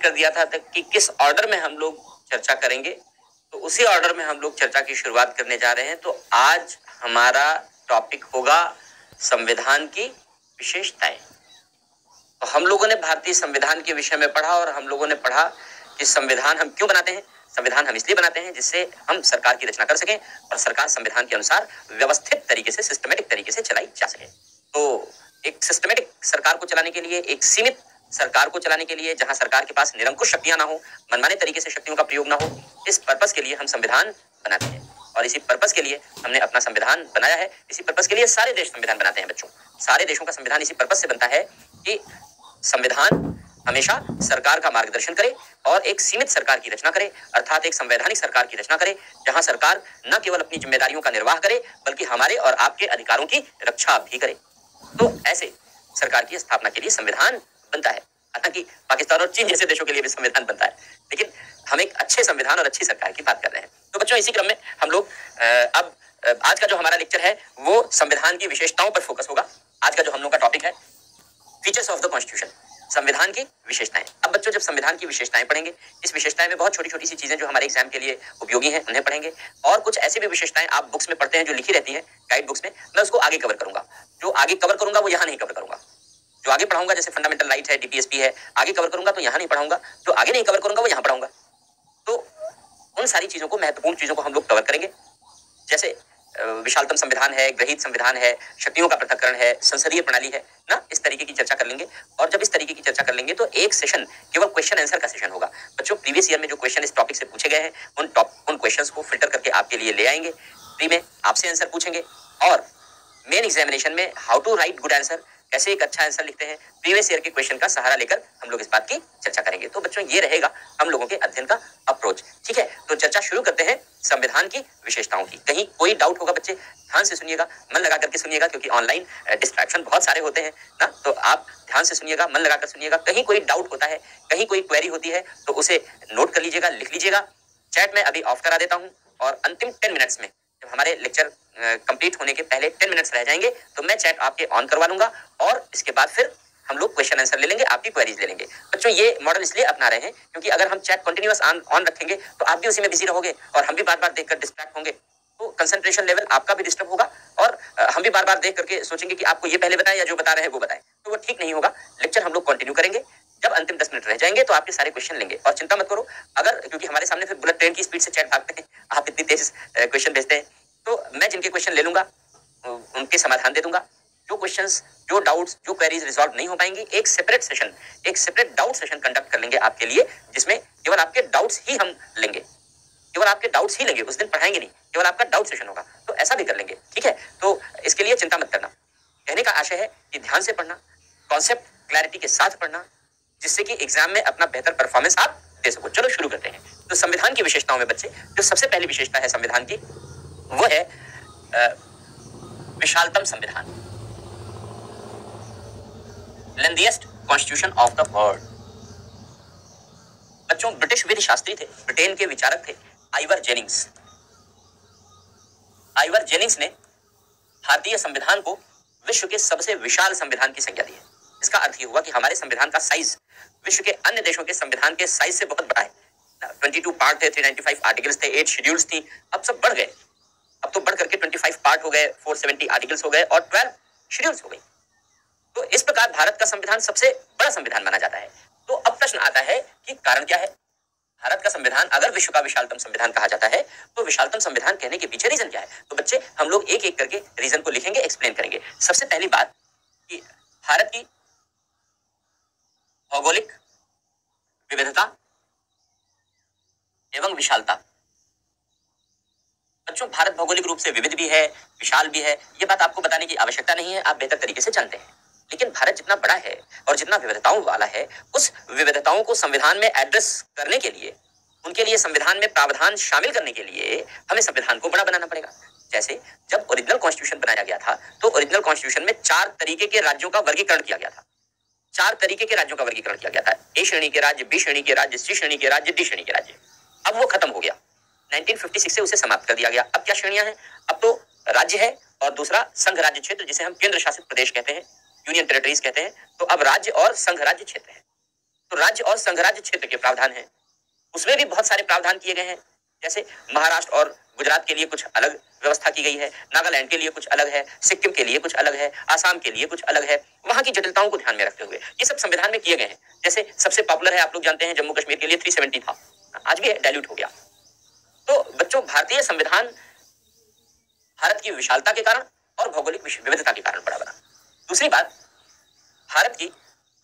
कर दिया था कि किस ऑर्डर में हम लोग चर्चा करेंगे, तो उसी ऑर्डर में हम लोग चर्चा की शुरुआत करने जा रहे हैं। तो आज हमारा टॉपिक होगा संविधान की विशेषताएं। तो हम लोगों ने भारतीय संविधान के विषय में पढ़ा और हम लोगों ने पढ़ा कि संविधान हम क्यों बनाते हैं। संविधान हम इसलिए बनाते हैं जिससे हम सरकार की रचना कर सकें और सरकार संविधान के अनुसार व्यवस्थित तरीके से, सिस्टमेटिक तरीके से चलाई जा सके। तो एक सिस्टमेटिक सरकार को चलाने के लिए, एक सीमित सरकार को चलाने के लिए, जहां सरकार के पास निरंकुश शक्तियां ना हो, मनमाने तरीके से शक्तियों का प्रयोग ना हो, इस पर्पस के लिए हम संविधान बनाते हैं। और इसी पर्पस के लिए हमने अपना संविधान बनाया है। इसी पर्पस के लिए सारे देश संविधान बनाते हैं बच्चों। सारे देशों का संविधान इसी पर्पस से बनता है कि संविधान हमेशा सरकार का मार्गदर्शन करे और एक सीमित सरकार की रचना करे, अर्थात एक संवैधानिक सरकार की रचना करे, जहां सरकार न केवल अपनी जिम्मेदारियों का निर्वाह करे बल्कि हमारे और आपके अधिकारों की रक्षा भी करे। तो ऐसे सरकार की स्थापना के लिए संविधान बनता है। हालांकि पाकिस्तान और चीन जैसे देशों के लिए भी संविधान बनता है, लेकिन हम एक अच्छे संविधान और अच्छी सरकार की बात कर रहे हैं। तो बच्चों, इसी क्रम में हम लोग अब आज का जो हमारा लेक्चर है वो संविधान की विशेषताओं पर फोकस होगा। आज का जो हम लोग का टॉपिक है फीचर्स ऑफ द कॉन्स्टिट्यूशन, संविधान की विशेषताएं। अब बच्चों, जब संविधान की विशेषताएं पढ़ेंगे, इस विशेषताएं में बहुत छोटी छोटी सी चीजें जो हमारे एग्जाम के लिए उपयोगी हैं उन्हें पढ़ेंगे, और कुछ ऐसी भी विशेषताएं आप बुक्स में पढ़ते हैं जो लिखी रहती हैं गाइड बुक्स में, मैं उसको आगे कवर करूंगा। जो आगे कवर करूंगा वो यहाँ नहीं कवर करूंगा। जो आगे पढ़ाऊंगा जैसे फंडामेंटल राइट है, डीपीएसपी है, आगे कवर करूंगा तो यहाँ नहीं पढ़ाऊंगा। जो आगे नहीं कवर करूंगा वो यहाँ पढ़ाऊंगा। तो उन सारी चीजों को, महत्वपूर्ण चीजों को हम लोग कवर करेंगे। जैसे विशालतम संविधान है, ग्रहित संविधान है, शक्तियों का पृथक्करण है, संसदीय प्रणाली है ना, इस तरीके की चर्चा कर लेंगे। और जब इस तरीके की चर्चा कर लेंगे तो एक सेशन केवल क्वेश्चन आंसर का सेशन होगा। बच्चों, प्रीवियस ईयर में जो क्वेश्चन इस टॉपिक से पूछे गए हैं उन क्वेश्चंस को फिल्टर करके आपके लिए ले आएंगे, फ्री में आपसे आंसर पूछेंगे। और मेन एग्जामिनेशन में how to write good answer, कैसे एक अच्छा आंसर लिखते हैं, प्रीवियस ईयर के क्वेश्चन का सहारा लेकर हम लोग इस बात की चर्चा करेंगे। तो बच्चों, ये रहेगा हम लोगों के अध्ययन का अप्रोच। ठीक है, तो चर्चा शुरू करते हैं संविधान की विशेषताओं की। कहीं कोई डाउट होगा बच्चे, ध्यान से सुनिएगा, मन लगा करके सुनिएगा, क्योंकि ऑनलाइन डिस्ट्रैक्शन बहुत सारे होते हैं ना। तो आप ध्यान से सुनिएगा, मन लगाकर सुनिएगा। कहीं कोई डाउट होता है, कहीं कोई क्वेरी होती है तो उसे नोट कर लीजिएगा, लिख लीजिएगा। चैट में अभी ऑफ करा देता हूँ और अंतिम 10 मिनट्स में, जब हमारे लेक्चर कंप्लीट होने के पहले 10 मिनट्स रह जाएंगे तो मैं चैट आपके ऑन करवा लूंगा और इसके बाद फिर हम लोग क्वेश्चन आंसर ले लेंगे, आपकी क्वेरीज ले लेंगे। बच्चों, ये मॉडल इसलिए अपना रहे हैं क्योंकि अगर हम चैट कंटिन्यूअस ऑन रखेंगे तो आप भी उसी में बिजी रहोगे और हम भी बार बार देखकर डिस्ट्रैक्ट होंगे। तो कंसंट्रेशन लेवल आपका भी डिस्टर्ब होगा और हम भी बार बार देख करके सोचेंगे कि आपको ये पहले बताएं या जो बता रहे हैं वो बताएं, तो वो ठीक नहीं होगा। लेक्चर हम लोग कंटिन्यू करेंगे। जब अंतिम 10 मिनट रह जाएंगे तो आपके सारे क्वेश्चन लेंगे। और चिंता मत करो, अगर, क्योंकि हमारे सामने फिर बुलेट ट्रेन की स्पीड से चैट भागते हैं, आप इतनी तेज क्वेश्चन भेजते हैं, तो मैं जिनके क्वेश्चन ले लूंगा उनके समाधान दे दूंगा। जो क्वेश्चंस, जो डाउट्स, जो क्वेरीज रिजॉल्व नहीं हो पाएंगी, एक सेपरेट सेशन, एक सेपरेट डाउट सेशन कंडक्ट कर लेंगे आपके लिए, जिसमें केवल आपके डाउट्स ही हम लेंगे, केवल आपके डाउट्स ही लेंगे। उस दिन पढ़ाएंगे नहीं, केवल आपका डाउट सेशन होगा। तो ऐसा भी कर लेंगे, ठीक है। तो इसके लिए चिंता मत करना। कहने का आशय है कि ध्यान से पढ़ना, कॉन्सेप्ट क्लैरिटी के साथ पढ़ना, जिससे कि एग्जाम में अपना बेहतर परफॉर्मेंस आप दे सको। चलो शुरू करते हैं। तो संविधान की विशेषताओं में बच्चे, जो सबसे पहली विशेषता है संविधान की, वो है विशालतम संविधान, lengthiest constitution of the world. बच्चों, ब्रिटिश विधि शास्त्री थे, ब्रिटेन के विचारक थे आइवर जेनिंग्स। आइवर जेनिंग्स ने भारतीय संविधान को विश्व के सबसे विशाल संविधान की संज्ञा दी है। इसका अर्थ ये हुआ कि हमारे संविधान का साइज विश्व के अन्य देशों के संविधान के साइज से बहुत बड़ा है। 22 पार्ट थे, 395 आर्टिकल्स थे, 8 शेड्यूल्स थी, अब सब बढ़ गए। अब तो बढ़ करके 25 पार्ट हो गए, 470 आर्टिकल्स हो गए और 12 शेड्यूल्स हो गई। तो इस प्रकार भारत का संविधान सबसे बड़ा संविधान माना जाता है। तो अब प्रश्न आता है कि कारण क्या है? भारत का संविधान अगर विश्व का विशालतम संविधान कहा जाता है तो विशालतम संविधान कहने के पीछे रीजन क्या है? तो बच्चे, हम लोग एक एक करके रीजन को लिखेंगे, एक्सप्लेन करेंगे। सबसे पहली बात कि भारत की भौगोलिक विविधता एवं विशालता। बच्चों, भारत भौगोलिक रूप से विविध भी है, विशाल भी है, ये बात आपको बताने की आवश्यकता नहीं है, आप बेहतर तरीके से जानते हैं। लेकिन भारत जितना बड़ा है और जितना विविधताओं वाला है, उस विविधताओं को संविधान में एड्रेस करने के लिए, उनके लिए संविधान में प्रावधान शामिल करने के लिए हमें संविधान को बड़ा बनाना पड़ेगा। जैसे जब ओरिजिनल कॉन्स्टिट्यूशन बनाया गया था तो ओरिजिनल कॉन्स्टिट्यूशन में 4 तरीके के राज्यों का वर्गीकरण किया गया था। 4 तरीके के राज्यों का वर्गीकरण किया गया था। ए श्रेणी के राज्य, बी श्रेणी के राज्य, सी श्रेणी के राज्य, डी श्रेणी के राज्य। अब वो खत्म हो गया, 1956 से उसे समाप्त कर दिया गया। अब क्या श्रेणियां हैं? अब तो राज्य है और दूसरा संघ राज्य क्षेत्र, जिसे हम केंद्र शासित प्रदेश कहते हैं, यूनियन टेरिटरीज कहते हैं। तो अब राज्य और संघ राज्य क्षेत्र है। तो राज्य और संघराज्य क्षेत्र के प्रावधान हैं, उसमें भी बहुत सारे प्रावधान किए गए हैं। जैसे महाराष्ट्र और गुजरात के लिए कुछ अलग व्यवस्था की गई है, नागालैंड के लिए कुछ अलग है, सिक्किम के लिए कुछ अलग है, आसाम के लिए कुछ अलग है, वहां की जटिलताओं को ध्यान में रखते हुए ये सब संविधान में किए गए हैं। जैसे सबसे पॉपुलर है, आप लोग जानते हैं, जम्मू कश्मीर के लिए 370 था, आज भी डाइल्यूट हो गया। तो बच्चों, भारतीय संविधान भारत की विशालता के कारण और भौगोलिक विविधता के कारण बड़ा बना। दूसरी बात, भारत की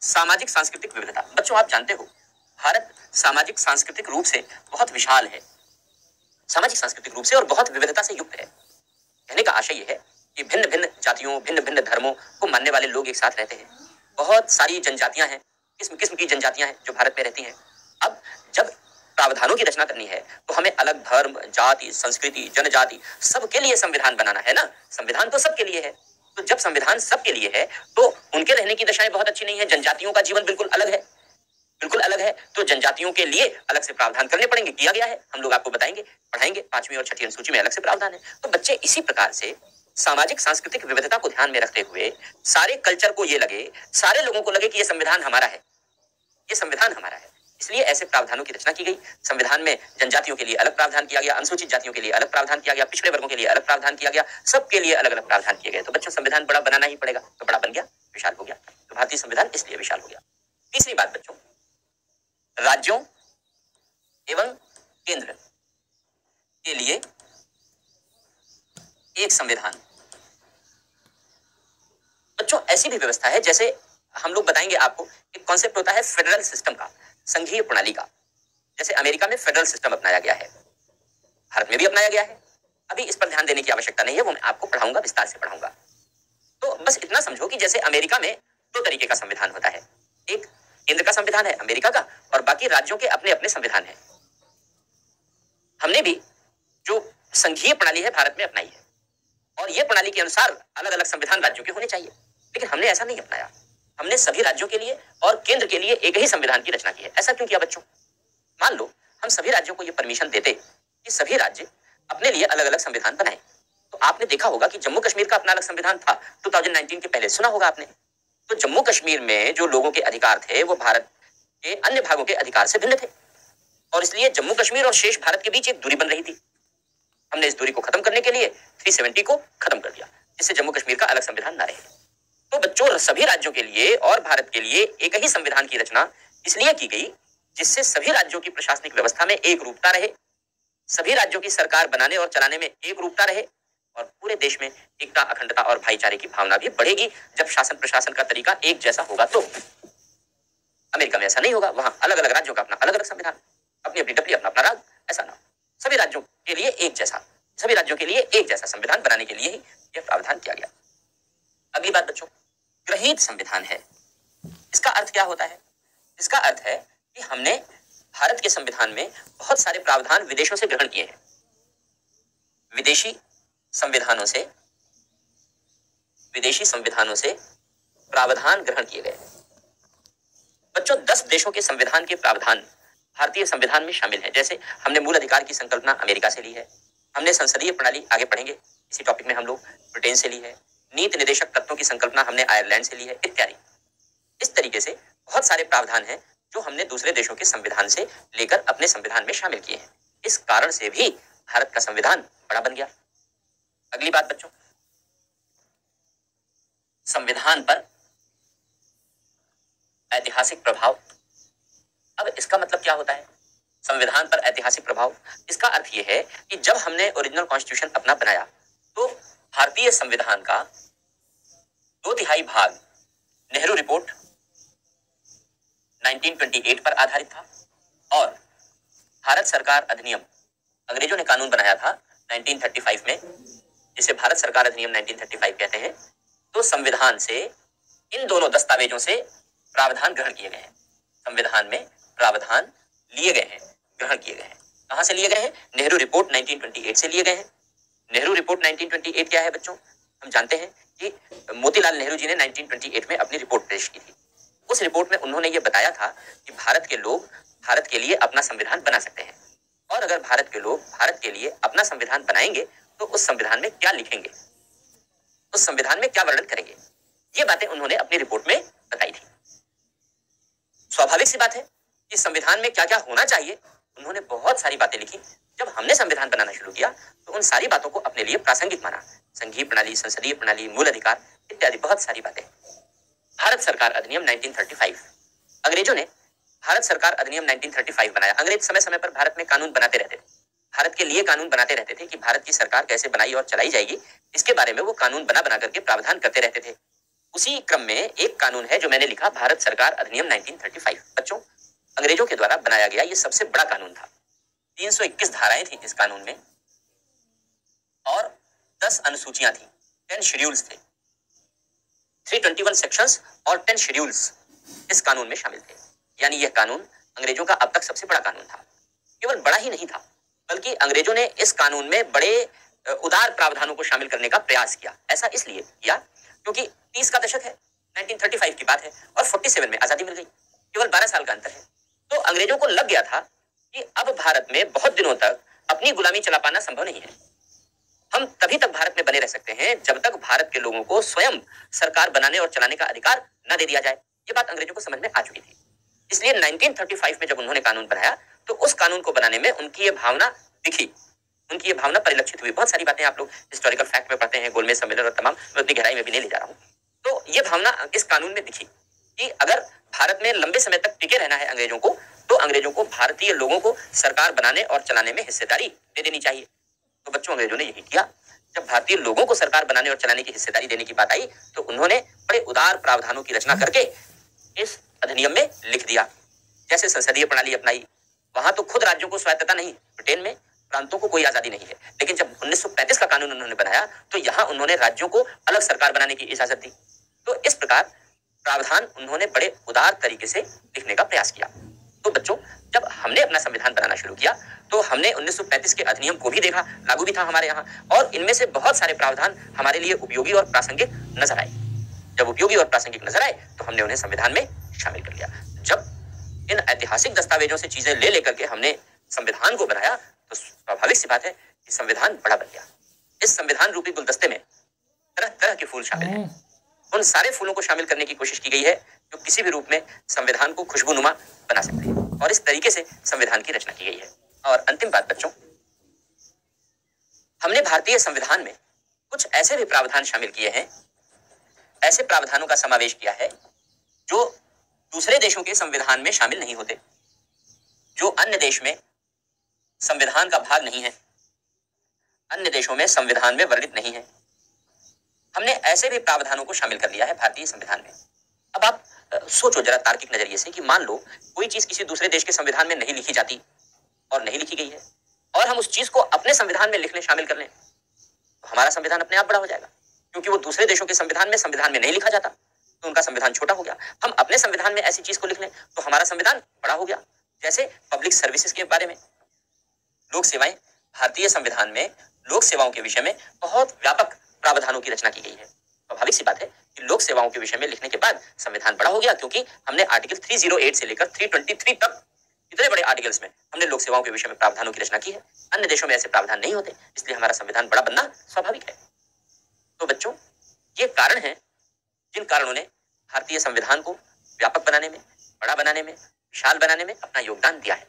सामाजिक सांस्कृतिक विविधता। बच्चों, आप जानते हो भारत सामाजिक सांस्कृतिक रूप से बहुत विशाल है, सामाजिक सांस्कृतिक रूप से और बहुत विविधता से युक्त है। कहने का आशय यह है कि भिन्न भिन्न जातियों, भिन्न भिन्न धर्मों को मानने वाले लोग एक साथ रहते हैं। बहुत सारी जनजातियां हैं, किस्म किस्म की जनजातियां हैं जो भारत में रहती हैं। अब जब प्रावधानों की रचना करनी है तो हमें अलग धर्म, जाति, संस्कृति, जनजाति सबके लिए संविधान बनाना है ना। संविधान तो सबके लिए है, तो जब संविधान सबके लिए है तो उनके रहने की दशाएं बहुत अच्छी नहीं है। जनजातियों का जीवन बिल्कुल अलग है, बिल्कुल अलग है, तो जनजातियों के लिए अलग से प्रावधान करने पड़ेंगे। किया गया है, हम लोग आपको बताएंगे, पढ़ाएंगे, 5वीं और 6ठी अनुसूची में अलग से प्रावधान है। तो बच्चे, इसी प्रकार से सामाजिक सांस्कृतिक विविधता को ध्यान में रखते हुए सारे कल्चर को ये लगे, सारे लोगों को लगे कि ये संविधान हमारा है, ये संविधान हमारा है, इसलिए ऐसे प्रावधानों की रचना की गई। संविधान में जनजातियों के लिए अलग प्रावधान किया गया, अनुसूचित जातियों के लिए अलग प्रावधान किया गया, पिछड़े वर्गों के लिए अलग प्रावधान किया गया, सबके लिए अलग अलग प्रावधान किए गए। तो बच्चों, संविधान बड़ा बनाना ही पड़ेगा, तो बड़ा बन गया, विशाल हो गया। तो भारतीय संविधान इसलिए विशाल हो गया। तीसरी बात बच्चों, राज्यों एवं केंद्र के लिए एक संविधान। बच्चों, ऐसी भी व्यवस्था है, जैसे हम लोग बताएंगे आपको, एक कॉन्सेप्ट होता है फेडरल सिस्टम का, संघीय प्रणाली का। जैसे अमेरिका में फेडरल सिस्टम अपनाया गया है, भारत में भी अपनाया गया है। अभी इस पर ध्यान देने की आवश्यकता नहीं है, वो मैं आपको पढ़ाऊंगा, विस्तार से पढ़ाऊंगा। तो बस इतना समझो कि जैसे अमेरिका में 2 तरीके का संविधान होता है, एक केंद्र का संविधान है अमेरिका का, और बाकी राज्यों के अपने अपने संविधान है। हमने भी जो संघीय प्रणाली है भारत में अपनाई है, और ये प्रणाली के अनुसार अलग अलग संविधान राज्यों के होने चाहिए, लेकिन हमने ऐसा नहीं अपनाया। हमने सभी राज्यों के लिए और केंद्र के लिए एक ही संविधान की रचना की है। ऐसा क्यों किया बच्चों? मान लो हम सभी राज्यों को ये परमिशन देते कि सभी राज्य अपने लिए अलग अलग संविधान बनाएं, तो आपने देखा होगा कि जम्मू कश्मीर का अपना अलग संविधान था 2019 के पहले, सुना होगा आपने। तो जम्मू कश्मीर में जो लोगों के अधिकार थे वो भारत के अन्य भागों के अधिकार से भिन्न थे, और इसलिए जम्मू कश्मीर और शेष भारत के बीच एक दूरी बन रही थी। हमने इस दूरी को खत्म करने के लिए 370 को खत्म कर दिया, जिससे जम्मू कश्मीर का अलग संविधान न रहे। तो बच्चों, सभी राज्यों के लिए और भारत के लिए एक ही संविधान की रचना इसलिए की गई जिससे सभी राज्यों की प्रशासनिक व्यवस्था में एक रूपता रहे, सभी राज्यों की सरकार बनाने और चलाने में एक रूपता रहे, और पूरे देश में एकता, अखंडता और भाईचारे की भावना भी बढ़ेगी जब शासन प्रशासन का तरीका एक जैसा होगा। तो अमेरिका में ऐसा नहीं होगा, वहां अलग अलग राज्यों का अपना अलग अलग संविधान, अपनी अपनी डपली, अपना अपना राग, ऐसा ना। सभी राज्यों के लिए एक जैसा, सभी राज्यों के लिए एक जैसा संविधान बनाने के लिए ही यह प्रावधान किया गया। अगली बात बच्चों, गृहीत संविधान है। इसका अर्थ क्या होता है? इसका अर्थ है कि हमने भारत के संविधान में बहुत सारे प्रावधान विदेशों से ग्रहण किए हैं, विदेशी संविधानों से प्रावधान ग्रहण किए गए। बच्चों, 10 देशों के संविधान के प्रावधान भारतीय संविधान में शामिल हैं। जैसे हमने मूल अधिकार की संकल्पना अमेरिका से ली है, हमने संसदीय प्रणाली, आगे पढ़ेंगे इसी टॉपिक में, हम लोग ब्रिटेन से ली है, नीति निर्देशक तत्वों की संकल्पना हमने आयरलैंड से ली है, इत्यादि। इस तरीके से बहुत सारे प्रावधान हैं जो हमने दूसरे देशों के संविधान से लेकर अपने संविधान में शामिल किए हैं। इस कारण से भी भारत का संविधान बड़ा बन गया। अगली बात बच्चों, संविधान पर ऐतिहासिक प्रभाव। अब इसका मतलब क्या होता है? संविधान पर ऐतिहासिक प्रभाव, इसका अर्थ यह है कि जब हमने ओरिजिनल कॉन्स्टिट्यूशन अपना बनाया तो भारतीय संविधान का 2/3 भाग नेहरू रिपोर्ट 1928 पर आधारित था, और भारत सरकार अधिनियम, अंग्रेजों ने कानून बनाया था 1935 में, जिसे भारत सरकार अधिनियम 1935 कहते हैं। तो संविधान से, इन दोनों दस्तावेजों से प्रावधान ग्रहण किए गए हैं, संविधान में प्रावधान लिए गए हैं, ग्रहण किए गए हैं। कहां से लिए गए हैं? नेहरू रिपोर्ट 1928 से लिए गए हैं। नेहरू रिपोर्ट 1928 क्या है बच्चों? हम जानते हैं कि मोतीलाल नेहरू जी ने 1928 में अपनी रिपोर्ट पेश की थी। उस रिपोर्ट में उन्होंने ये बताया था कि भारत के लोग भारत के लिए अपना संविधान बना सकते हैं, और अगर भारत के लोग भारत के लिए अपना संविधान बनाएंगे तो उस संविधान में क्या लिखेंगे, उस संविधान में क्या वर्णन करेंगे, ये बातें उन्होंने अपनी रिपोर्ट में बताई थी। स्वाभाविक सी बात है कि संविधान में क्या क्या होना चाहिए, उन्होंने बहुत सारी बातें लिखी। जब हमने संविधान बनाना शुरू किया तो उन सारी बातों को अपने लिए प्रासंगिक माना। संघीय प्रणाली, संसदीय प्रणाली, मूल अधिकार इत्यादि बहुत सारी बातें। भारत सरकार अधिनियम 1935, अंग्रेजों ने भारत सरकार अधिनियम 1935 बनाया। अंग्रेज समय समय पर भारत में कानून बनाते रहते थे, भारत के लिए कानून बनाते रहते थे कि भारत की सरकार कैसे बनाई और चलाई जाएगी, इसके बारे में वो कानून बना बना करके प्रावधान करते रहते थे। उसी क्रम में एक कानून है जो मैंने लिखा, भारत सरकार अधिनियम 1935। बच्चों, अंग्रेजों के द्वारा बनाया गया ये सबसे बड़ा कानून था। 321 धाराएं थी इस कानून में और 10 अनुसूचियां थी, 10 शेड्यूल्स थे। 321 सेक्शंस और 10 शेड्यूल्स इस कानून में शामिल थे। यानी यह कानून अंग्रेजों का अब तक सबसे बड़ा कानून था। केवल बड़ा ही नहीं था, बल्कि अंग्रेजों ने इस कानून में बड़े उदार प्रावधानों को शामिल करने का प्रयास किया। ऐसा इसलिए किया क्योंकि 30 का दशक है, 1935 की बात है और 47 में आजादी मिल गई, केवल 12 साल का अंतर है। तो अंग्रेजों को लग गया था कि अब भारत में बहुत दिनों तक अपनी गुलामी चला पाना संभव नहीं है। हम तभी तक भारत में बने रह सकते हैं जब तक भारत के लोगों को स्वयं सरकार बनाने और चलाने का अधिकार न दे दिया जाए। ये बात अंग्रेजों को समझ में आ चुकी थी। इसलिए 1935 में जब उन्होंने कानून बनाया तो उस कानून को बनाने में उनकी ये भावना दिखी, उनकी ये भावना परिलक्षित हुई। बहुत सारी बातें आप लोग हिस्टोरिकल फैक्ट में पढ़ते हैं, गोलमेज सम्मेलन और तमाम, मैं उतनी गहराई में भी नहीं ले जा रहा हूँ। तो ये भावना इस कानून में दिखी कि अगर भारत में लंबे समय तक टिके रहना है अंग्रेजों को, तो अंग्रेजों को भारतीय लोगों को सरकार बनाने और चलाने में हिस्सेदारी दे देनी चाहिए। तो बच्चों, अंग्रेजों ने यही किया। जब भारतीय लोगों को सरकार बनाने और चलाने की हिस्सेदारी देने की बात आई तो उन्होंने बड़े उदार प्रावधानों की रचना करके इस अधिनियम में लिख दिया। जैसे संसदीय प्रणाली अपनाई, वहां तो खुद राज्यों को स्वायत्तता नहीं, ब्रिटेन में प्रांतों को कोई आजादी नहीं है, लेकिन जब 1935 का कानून उन्होंने बनाया तो यहां उन्होंने राज्यों को अलग सरकार बनाने की इजाजत दी। तो इस प्रकार प्रावधान उन्होंने बड़े उदार तरीके से लिखने का प्रयास किया। तो बच्चों, जब हमने अपना संविधान बनाना शुरू किया तो हमने 1935 के अधिनियम को भी देखा, लागू भी था हमारे यहाँ, और इनमें से बहुत सारे प्रावधान हमारे लिए उपयोगी और प्रासंगिक नजर आए। जब उपयोगी और प्रासंगिक नजर आए तो हमने उन्हें संविधान में शामिल कर लिया। जब इन ऐतिहासिक दस्तावेजों से चीजें ले लेकर के हमने संविधान को बनाया तो स्वाभाविक सी बात है कि संविधान बड़ा बन गया। इस संविधान रूपी गुलदस्ते में तरह तरह के फूल शामिल हैं। उन सारे फूलों को शामिल करने की कोशिश की गई है जो किसी भी रूप में संविधान को खुशबूनुमा बना सकते हैं, और इस तरीके से संविधान की रचना की गई है। और अंतिम बात बच्चों, हमने भारतीय संविधान में कुछ ऐसे भी प्रावधान शामिल किए हैं, ऐसे प्रावधानों का समावेश किया है जो दूसरे देशों के संविधान में शामिल नहीं होते, जो अन्य देश में संविधान का भाग नहीं है, अन्य देशों में संविधान में वर्णित नहीं है। हमने ऐसे भी प्रावधानों को शामिल कर लिया है भारतीय संविधान में। अब आप सोचो जरा तार्किक नजरिए से कि मान लो कोई चीज किसी दूसरे देश के संविधान में नहीं लिखी जाती और नहीं लिखी गई है, और हम उस चीज को अपने संविधान में लिख लें, शामिल कर लें, तो हमारा संविधान अपने आप बड़ा हो जाएगा, क्योंकि वो दूसरे देशों के संविधान में नहीं लिखा जाता तो उनका संविधान छोटा हो गया। हम अपने संविधान में ऐसी चीज को लिख लें तो हमारा संविधान बड़ा हो गया। जैसे पब्लिक सर्विसेज के बारे में, लोक सेवाएं, भारतीय संविधान में लोक सेवाओं के विषय में बहुत व्यापक प्रावधानों की रचना की गई है। स्वाभाविक सी बात है कि लोक सेवाओं के विषय में लिखने के बाद संविधान बड़ा हो गया, क्योंकि हमने आर्टिकल 308 से लेकर 323 तक इतने बड़े आर्टिकल्स में हमने लोक सेवाओं के विषय में प्रावधानों की रचना की है। अन्य देशों में ऐसे प्रावधान नहीं होते, इसलिए हमारा संविधान बड़ा बनना स्वाभाविक है। तो बच्चों, ये कारण है जिन कारणों ने भारतीय संविधान को व्यापक बनाने में, बड़ा बनाने में, विशाल बनाने में अपना योगदान दिया है।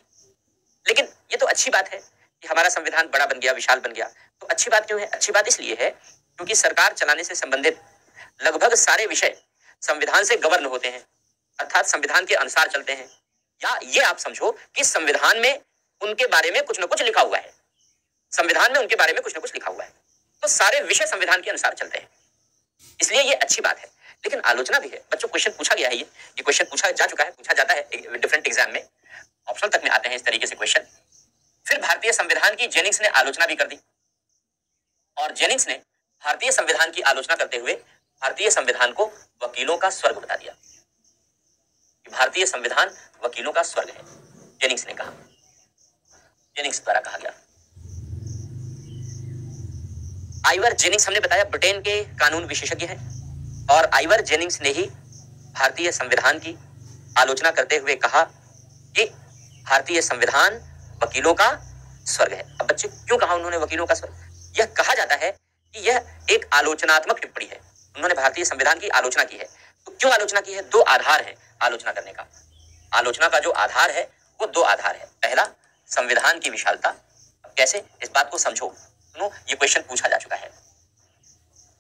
लेकिन ये तो अच्छी बात है कि हमारा संविधान बड़ा बन गया, विशाल बन गया। तो अच्छी बात क्यों है? अच्छी बात इसलिए है क्योंकि सरकार चलाने से संबंधित लगभग सारे विषय संविधान से गवर्न होते हैं, अर्थात संविधान के अनुसार चलते हैं। या ये आप समझो कि संविधान में उनके बारे में कुछ न कुछ लिखा हुआ है, संविधान में उनके बारे में कुछ न कुछ लिखा हुआ है, तो सारे विषय संविधान के अनुसार चलते हैं। इसलिए ये अच्छी बात है। लेकिन आलोचना भी है बच्चों, क्वेश्चन पूछा गया है, ये क्वेश्चन पूछा जा चुका है, पूछा जाता है डिफरेंट एग्जाम में, ऑप्शन तक में आते हैं इस तरीके से क्वेश्चन। फिर भारतीय संविधान की जेनिंग्स ने आलोचना भी कर दी, और जेनिंग्स ने भारतीय संविधान की आलोचना करते हुए भारतीय संविधान को वकीलों का स्वर्ग बता दिया। भारतीय संविधान वकीलों का स्वर्ग है, जेनिंग्स ने कहा, जेनिंग्स द्वारा कहा गया। आइवर जेनिंग्स हमने बताया ब्रिटेन के कानून विशेषज्ञ हैं, और आइवर जेनिंग्स ने ही भारतीय संविधान की आलोचना करते हुए कहा कि भारतीय संविधान वकीलों का स्वर्ग है। अब बच्चे, क्यों कहा उन्होंने वकीलों का स्वर्ग? यह कहा जाता है कि यह एक आलोचनात्मक टिप्पणी है, उन्होंने भारतीय संविधान की आलोचना की है। तो क्यों आलोचना की है? दो आधार है आलोचना करने का। आलोचना का जो आधार है वो दो आधार है। पहला, संविधान की विशालता। अब कैसे, इस बात को समझो। सुनो, ये क्वेश्चन पूछा जा चुका है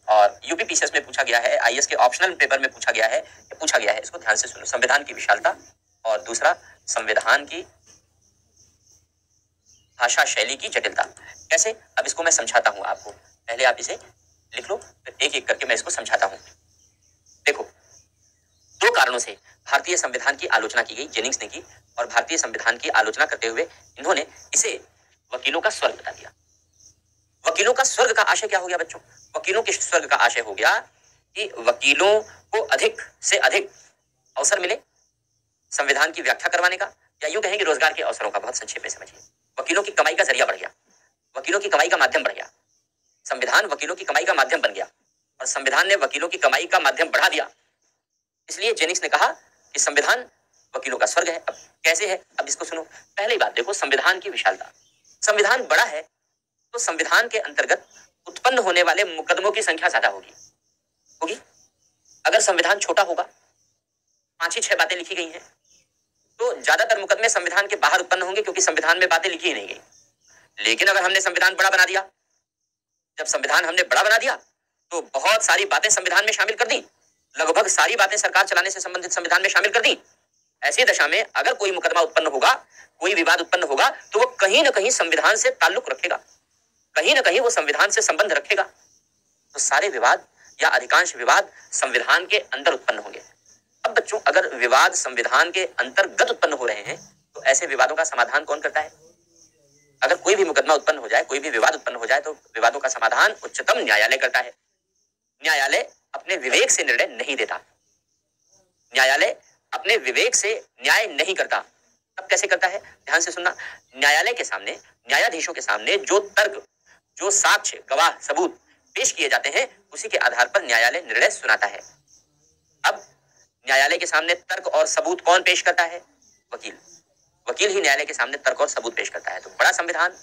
और यूपी पीसीएस में पूछा गया है, आईएएस के ऑप्शनल पेपर में पूछा गया है, इसको ध्यान से सुनो। संविधान की विशालता और दूसरा, संविधान की भाषा शैली की जटिलता। कैसे, अब इसको मैं समझाता हूं आपको। पहले आप इसे लिख लो, फिर एक एक करके मैं इसको समझाता हूं। देखो, दो कारणों से भारतीय संविधान की आलोचना की गई, जेनिंग्स ने की, और भारतीय संविधान की आलोचना करते हुए इन्होंने इसे वकीलों का स्वर्ग बता दिया। वकीलों का स्वर्ग का आशय क्या हो गया बच्चों? वकीलों के स्वर्ग का आशय हो गया कि वकीलों को अधिक से अधिक अवसर मिले संविधान की व्याख्या करवाने का, या यूं कहेंगे रोजगार के अवसरों का। बहुत संक्षेप में समझिए, वकीलों की कमाई का जरिया बढ़ गया, वकीलों की कमाई का माध्यम बढ़ गया। संविधान वकीलों की कमाई का माध्यम बन गया और संविधान ने वकीलों की कमाई का माध्यम बढ़ा दिया। इसलिए जेनिंग्स ने कहा कि संविधान वकीलों का स्वर्ग है। अब कैसे है, अब इसको सुनो। पहली बात देखो, संविधान की विशालता। संविधान बड़ा है तो संविधान के अंतर्गत उत्पन्न होने वाले मुकदमों की संख्या ज्यादा होगी। अगर संविधान छोटा होगा, 5 ही 6 बातें लिखी गई हैं, तो ज्यादातर मुकदमे संविधान के बाहर उत्पन्न होंगे, क्योंकि संविधान में बातें लिखी ही नहीं गई। लेकिन अगर हमने संविधान बड़ा बना दिया, जब संविधान हमने बड़ा बना दिया तो बहुत सारी बातें संविधान में शामिल कर दी, लगभग सारी बातें सरकार चलाने से संबंधित संविधान में शामिल कर दी। ऐसी दशा में अगर कोई मुकदमा उत्पन्न होगा, कोई विवाद उत्पन्न होगा, तो वो कहीं ना कहीं संविधान से ताल्लुक रखेगा, कहीं ना कहीं वो संविधान से संबंध रखेगा। तो सारे विवाद या अधिकांश विवाद संविधान के अंदर उत्पन्न होंगे। अब बच्चों, अगर विवाद संविधान के अंतर्गत उत्पन्न हो रहे हैं तो ऐसे विवादों का समाधान कौन करता है? अगर कोई भी मुकदमा उत्पन्न हो जाए, कोई भी विवाद उत्पन्न हो जाए, तो विवादों का समाधान उच्चतम न्यायालय करता है। न्यायालय अपने विवेक से निर्णय नहीं देता, न्यायालय अपने विवेक से न्याय नहीं करता। तब कैसे करता है? ध्यान से सुनना। न्यायालय के सामने, न्यायाधीशों के सामने जो तर्क, जो साक्ष्य, गवाह, सबूत पेश किए जाते हैं, उसी के आधार पर न्यायालय निर्णय सुनाता है। अब न्यायालय के सामने तर्क और सबूत कौन पेश करता है? वकील। वकील ही न्यायालय के सामने तर्क और सबूत पेश करता है। तो बड़ा संविधान,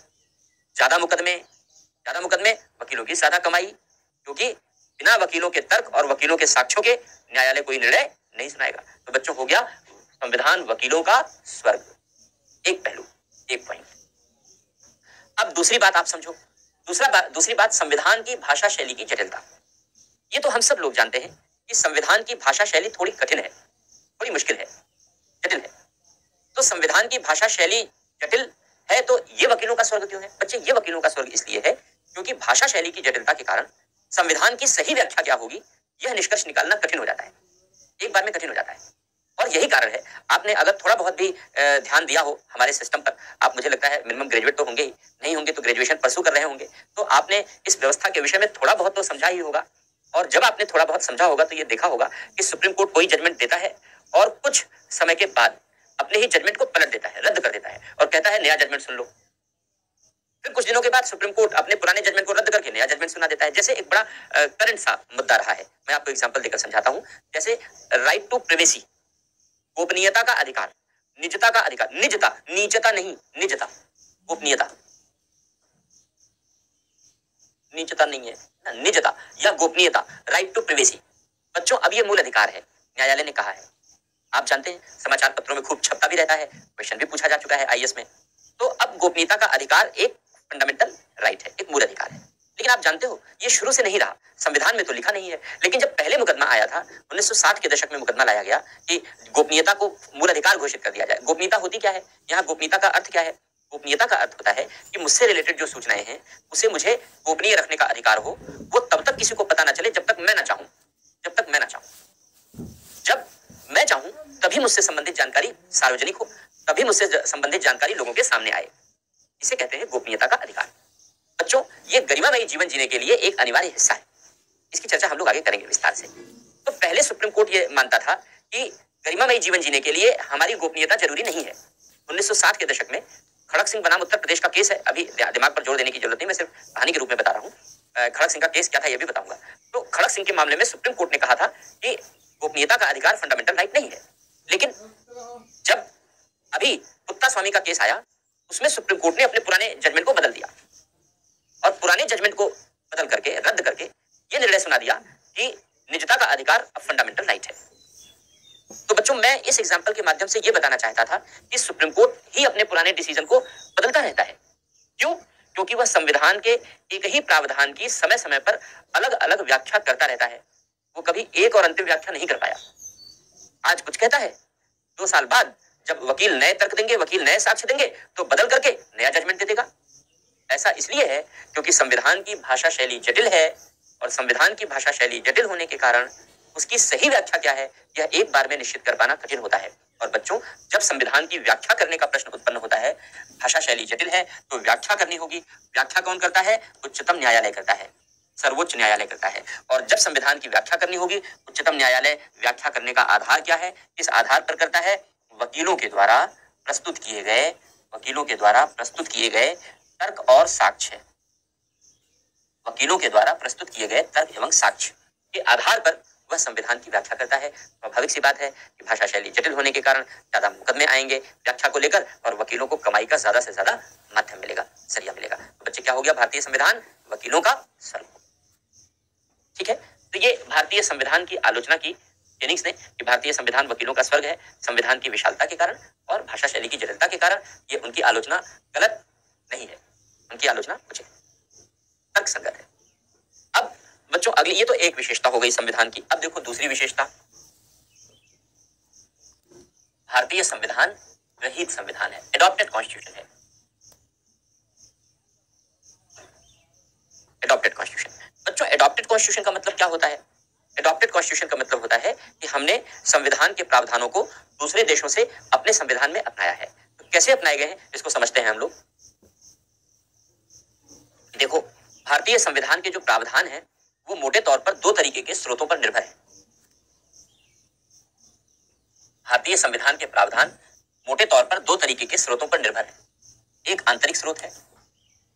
ज्यादा मुकदमे, वकीलों की ज्यादा कमाई, क्योंकि बिना वकीलों के तर्क और वकीलों के साक्ष्यों के न्यायालय कोई निर्णय नहीं सुनाएगा। तो बच्चों, हो गया संविधान वकीलों का स्वर्ग। एक पहलू, एक पॉइंट। अब दूसरी बात आप समझो। दूसरी बात संविधान की भाषा शैली की जटिलता। ये तो हम सब लोग जानते हैं कि संविधान की भाषा शैली थोड़ी कठिन है, थोड़ी मुश्किल है, जटिल है। तो संविधान की भाषा शैली जटिल है तो ये वकीलों का स्वर्ग क्यों है? बच्चे, ये वकीलों का स्वर्ग इसलिए है क्योंकि भाषा शैली की जटिलता के कारण संविधान की सही व्याख्या क्या होगी, यह निष्कर्ष निकालना कठिन हो जाता है, एक बार में कठिन हो जाता है। और यही कारण है, आपने अगर थोड़ा बहुत भी ध्यान दिया हो हमारे सिस्टम पर, आप मुझे लगता है मिनिमम ग्रेजुएट तो होंगे ही, नहीं होंगे तो ग्रेजुएशन परसू कर रहे होंगे, तो आपने इस व्यवस्था के विषय में थोड़ा बहुत तो समझा ही होगा। और जब आपने थोड़ा बहुत समझा होगा तो ये देखा होगा कि सुप्रीम कोर्ट कोई जजमेंट देता है और कुछ समय के बाद अपने ही जजमेंट को पलट देता है, रद्द कर देता है और कहता है नया जजमेंट सुन लो। फिर कुछ दिनों के बाद सुप्रीम कोर्ट अपने पुराने जजमेंट को रद्द करके नया जजमेंट सुना देता है। जैसे एक बड़ा करंट सा मुद्दा रहा है, मैं आपको एग्जांपल देकर समझाता हूं। जैसे राइट टू प्राइवेसी, गोपनीयता का अधिकार, निजता का अधिकार, निजता, नीचता नहीं, निजता, गोपनीयता, नीचता नहीं है, निजता या गोपनीयता, राइट टू प्राइवेसी। बच्चों, अब ये मूल अधिकार है, न्यायालय ने कहा है। आप जानते हैं समाचार पत्रों में खूब छपता भी रहता है, क्वेश्चन भी पूछा जा चुका है आईएएस में। तो अब गोपनीयता का अधिकार एक फंडामेंटल राइट है, एक मूल अधिकार है। लेकिन आप जानते हो ये शुरू से नहीं रहा, संविधान में तो लिखा नहीं है। लेकिन जब पहले मुकदमा आया था, 1960 के दशक में मुकदमा लाया गया कि गोपनीयता को मूल अधिकार घोषित कर दिया जाए। गोपनीयता होती क्या है? यहाँ गोपनीयता का अर्थ क्या है? गोपनीयता का अर्थ होता है कि मुझसे रिलेटेड जो सूचनाएं हैं उसे मुझे गोपनीय रखने का अधिकार हो। वो तब तक किसी को पता ना चले जब तक मैं ना चाहूं, जब तक मैं ना चाहूं। जब मैं चाहूं तभी मुझसे संबंधित जानकारी सार्वजनिक हो, तभी मुझसे संबंधित जानकारी लोगों के सामने आए। इसे कहते हैं गोपनीयता का अधिकार। बच्चों, ये गरिमामयी जीवन जीने के लिए एक अनिवार्य हिस्सा है। इसकी चर्चा हम लोग आगे करेंगे विस्तार से। तो पहले सुप्रीम कोर्ट ये मानता था कि गरिमामयी जीवन जीने के लिए हमारी गोपनीयता जरूरी नहीं है। 1960 के दशक में खड़क सिंह बनाम उत्तर प्रदेश का केस है, अभी दिमाग पर जोर देने की जरूरत नहीं, मैं सिर्फ कहानी के रूप में बता रहा हूँ। खड़क सिंह का केस क्या था ये भी बताऊंगा। तो खड़क सिंह के मामले में सुप्रीम कोर्ट ने कहा था कि गोपनीयता का अधिकार फंडामेंटल राइट नहीं है। लेकिन जब अभी गुप्ता स्वामी का केस आया, उसमें सुप्रीम कोर्ट ने अपने पुराने जजमेंट को बदल दिया और पुराने जजमेंट को बदल करके, रद्द करके ये निर्णय सुना दिया कि निजता का अधिकार अब फंडामेंटल राइट है। तो बच्चों मैं इस एग्जाम्पल के माध्यम से ये बताना चाहता था कि सुप्रीम कोर्ट ही अपने पुराने डिसीजन को बदलता रहता है। क्यों? क्योंकि वह संविधान के एक ही प्रावधान की समय समय पर अलग अलग व्याख्या करता रहता है। वो कभी एक और अंतिम व्याख्या नहीं कर पाया। आज कुछ कहता है, 2 साल बाद जब वकील नए तर्क देंगे, वकील नए साक्ष्य देंगे, तो बदल करके नया जजमेंट दे देगा। ऐसा इसलिए है क्योंकि संविधान की भाषा शैली जटिल है, और संविधान की भाषा शैली जटिल होने के कारण उसकी सही व्याख्या क्या है यह एक बार में निश्चित कर पाना कठिन होता है। और बच्चों, जब संविधान की व्याख्या करने का प्रश्न उत्पन्न होता है, भाषा शैली जटिल है तो व्याख्या करनी होगी। व्याख्या कौन करता है? उच्चतम न्यायालय करता है, सर्वोच्च न्यायालय करता है। और जब संविधान की व्याख्या करनी होगी, उच्चतम न्यायालय व्याख्या करने का आधार क्या है? इस आधार पर करता है वकीलों के द्वारा प्रस्तुत किए गए तर्क और साक्ष्य। वकीलों के द्वारा प्रस्तुत किए गए तर्क एवं साक्ष्य के आधार पर वह संविधान की व्याख्या करता है। स्वाभाविक सी बात है कि भाषा शैली जटिल होने के कारण ज्यादा मुकदमे आएंगे व्याख्या को लेकर, और वकीलों को कमाई का ज्यादा से ज्यादा माध्यम मिलेगा, जरिया मिलेगा। तो बच्चे, क्या हो गया? भारतीय संविधान वकीलों का स्वर्ग। ठीक है, तो ये भारतीय संविधान की आलोचना की जेनिंग्स ने कि भारतीय संविधान वकीलों का स्वर्ग है। संविधान की विशालता के कारण और भाषा शैली की जटिलता के कारण ये उनकी आलोचना गलत नहीं है, उनकी आलोचना उचित तर्क संगत है। अब बच्चों अगली, ये तो एक विशेषता हो गई संविधान की। अब देखो दूसरी विशेषता, भारतीय संविधान ग्रहीत संविधान है, एडॉप्टेड कॉन्स्टिट्यूशन है। एडॉप्टेड कॉन्स्टिट्यूशन बच्चों, एडॉप्टेड कॉन्स्टिट्यूशन का मतलब क्या होता है? एडॉप्टेड कॉन्स्टिट्यूशन का मतलब होता है कि हमने संविधान के प्रावधानों को दूसरे देशों से अपने संविधान में अपनाया है। तो कैसे अपनाए गए हैं इसको समझते हैं हम लोग। देखो, भारतीय संविधान के जो प्रावधान है वो मोटे तौर पर 2 तरीके के स्रोतों पर निर्भर है। भारतीय संविधान के प्रावधान मोटे तौर पर 2 तरीके के स्रोतों पर निर्भर है। एक आंतरिक स्रोत है,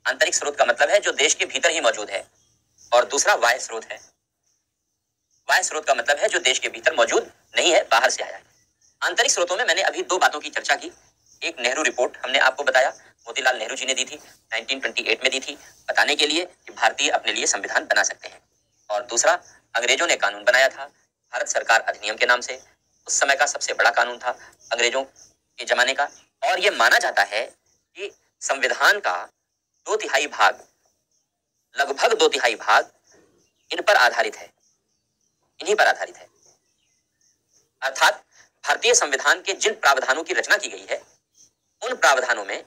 आंतरिक स्रोत का मतलब है जो देश के भीतर ही मौजूद है, और दूसरा बाह्य स्रोत है। बाह्य स्रोत का मतलब है जो देश के भीतर मौजूद नहीं है, बाहर से आया है। आंतरिक स्रोतों में मैंने अभी 2 बातों की चर्चा की। एक नेहरू रिपोर्ट हमने आपको बताया, मोतीलाल नेहरू जी ने दी थी, 1928 में दी थी, बताने के लिए कि भारतीय अपने लिए संविधान बना सकते हैं। और दूसरा, अंग्रेजों ने कानून बनाया था भारत सरकार अधिनियम के नाम से। उस समय का सबसे बड़ा कानून था अंग्रेजों के जमाने का, और यह माना जाता है कि संविधान का 2/3 भाग, लगभग 2/3 भाग इन पर आधारित है, इन्हीं पर आधारित है। अर्थात भारतीय संविधान के जिन प्रावधानों की रचना की गई है उन प्रावधानों में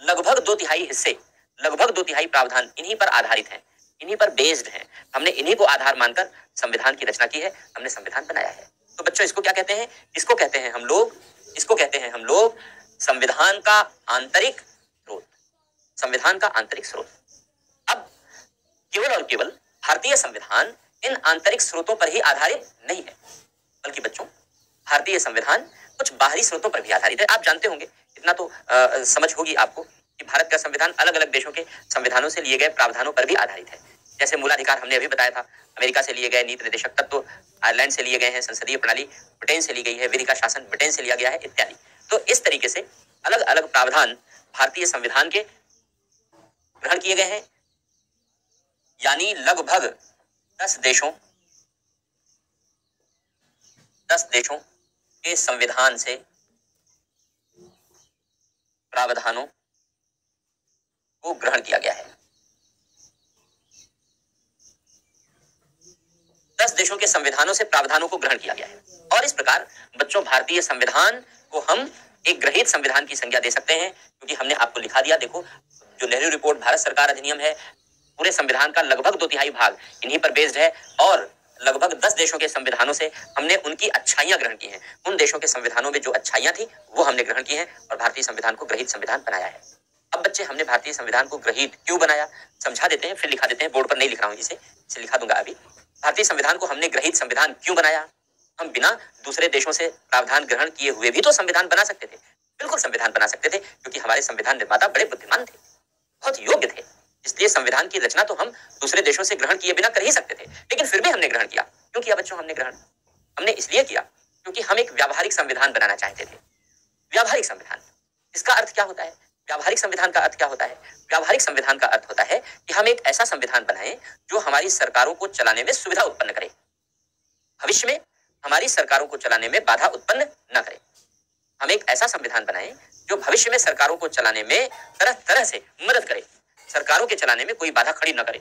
लगभग 2/3 हिस्से, लगभग 2/3 प्रावधान इन्हीं पर आधारित हैं, इन्हीं पर बेस्ड हैं। हमने इन्हीं को आधार मानकर संविधान की रचना की है, हमने संविधान बनाया है। तो बच्चों, इसको क्या कहते हैं? इसको कहते हैं हम लोग संविधान का आंतरिक स्रोत, संविधान का आंतरिक स्रोत। अब केवल और केवल भारतीय संविधान इन आंतरिक स्रोतों पर ही आधारित नहीं है, बल्कि बच्चों भारतीय संविधान कुछ बाहरी स्रोतों पर भी आधारित है। आप जानते होंगे, इतना तो समझ होगी आपको कि भारत का संविधान अलग अलग देशों के संविधानों से लिए गए प्रावधानों पर भी आधारित है। जैसे मूलाधिकार हमने अभी बताया था, अमेरिका से लिए गए नीति निर्देशक तत्व आयरलैंड से लिए गए हैं, संसदीय प्रणाली ब्रिटेन से ली गई है, विधि का शासन ब्रिटेन से लिया गया है, इत्यादि। तो इस तरीके से अलग अलग प्रावधान भारतीय संविधान के ग्रहण किए गए हैं, यानी लगभग 10 देशों के संविधान से प्रावधानों को ग्रहण किया गया है। 10 देशों के संविधानों से प्रावधानों को ग्रहण किया गया है। और इस प्रकार बच्चों, भारतीय संविधान को हम एक ग्रहीत संविधान की संज्ञा दे सकते हैं, क्योंकि हमने आपको लिखा दिया। देखो, जो नेहरू रिपोर्ट भारत सरकार अधिनियम है, पूरे संविधान का लगभग 2/3 भाग इन्हीं पर बेस्ड है, और लगभग 10 देशों के संविधानों से हमने उनकी अच्छाइयां ग्रहण की हैं। उन देशों के संविधानों में जो अच्छाइयां थी वो हमने ग्रहण की हैं और भारतीय संविधान को ग्रहीत संविधान बनाया है। अब बच्चे, हमने भारतीय संविधान को ग्रहीत क्यों बनाया, समझा देते हैं, फिर लिखा देते हैं। बोर्ड पर नहीं लिख रहा हूं, इसे लिखा दूंगा अभी। भारतीय संविधान को हमने ग्रहीत संविधान क्यों बनाया? हम बिना दूसरे देशों से प्रावधान ग्रहण किए हुए भी तो संविधान बना सकते थे, बिल्कुल संविधान बना सकते थे, क्योंकि हमारे संविधान निर्माता बड़े बुद्धिमान थे, बहुत योग्य थे। इसलिए संविधान की रचना तो हम दूसरे देशों से ग्रहण किए बिना कर ही सकते थे, लेकिन फिर भी हमने ग्रहण किया। क्यों किया बच्चों हमने ग्रहण? हमने इसलिए किया क्योंकि हम एक व्यावहारिक संविधान बनाना चाहते थे। व्यावहारिक संविधान, इसका अर्थ क्या होता है? व्यावहारिक संविधान का अर्थ क्या होता है? व्यावहारिक संविधान का अर्थ होता है कि हम एक ऐसा संविधान बनाएं जो हमारी सरकारों को चलाने में सुविधा उत्पन्न करे। भविष्य में हमारी सरकारों को चलाने में बाधा उत्पन्न न करे। हम एक ऐसा संविधान बनाएं जो भविष्य में सरकारों को चलाने में तरह तरह से मदद करे, सरकारों के चलाने में कोई बाधा खड़ी न करे।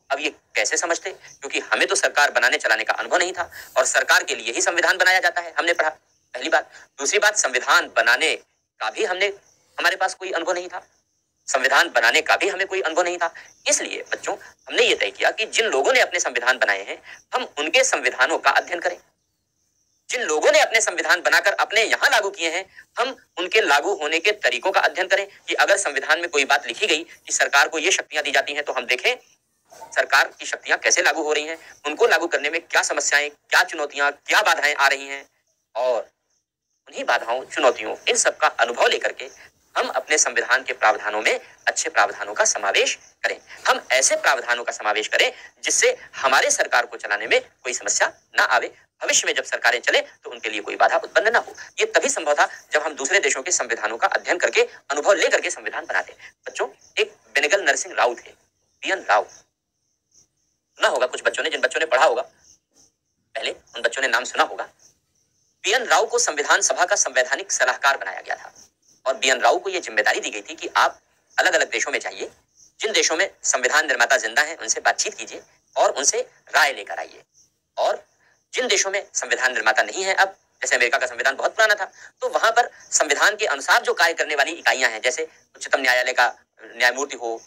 अब ये कैसे समझते? क्योंकि हमें तो सरकार बनाने चलाने का अनुभव नहीं था और सरकार के लिए ही संविधान बनाया जाता है, हमने पढ़ा, पहली बात। दूसरी बात, संविधान बनाने का भी हमारे पास कोई अनुभव नहीं था, संविधान बनाने का भी हमें कोई अनुभव नहीं था। इसलिए बच्चों, हमने ये तय किया कि जिन लोगों ने अपने संविधान बनाए हैं, हम उनके संविधानों का अध्ययन करें। जिन लोगों ने अपने संविधान बनाकर अपने यहां लागू किए हैं, हम उनके लागू होने के तरीकों का अध्ययन करें कि अगर संविधान में कोई बात लिखी गई कि सरकार को ये शक्तियां दी जाती हैं, तो हम देखें सरकार की शक्तियां कैसे लागू हो रही हैं, उनको लागू करने में क्या समस्याएं, क्या चुनौतियां, क्या बाधाएं आ रही हैं, और उन्हीं बाधाओं, चुनौतियों, इन सब का अनुभव लेकर के हम अपने संविधान के प्रावधानों में अच्छे प्रावधानों का समावेश करें। हम ऐसे प्रावधानों का समावेश करें जिससे हमारे सरकार को चलाने में कोई समस्या ना आवे, भविष्य में जब सरकारें चले तो उनके लिए कोई बाधा उत्पन्न ना हो। ये तभी संभव था जब हम दूसरे देशों के संविधानों का अध्ययन करके, अनुभव लेकर के संविधान बनाते। बच्चों, एक बेनेगल नरसिंह राव थे, BN राव, ना होगा कुछ बच्चों ने, जिन बच्चों ने पढ़ा होगा पहले, उन बच्चों ने नाम सुना होगा। BN राव को संविधान सभा का संवैधानिक सलाहकार बनाया गया था और BN राव को यह जिम्मेदारी दी गई थी कि आप अलग अलग देशों में जाइए, जिन देशों में संविधान निर्माता जिंदा हैं उनसे बातचीत कीजिए और उनसे राय लेकर आइए, और जिन देशों में संविधान निर्माता नहीं है, अब जैसे अमेरिका का संविधान बहुत पुराना था, तो वहां पर संविधान के अनुसार जो कार्य करने वाली इकाइयां हैं, जैसे उच्चतम न्यायालय का न्यायमूर्ति हो,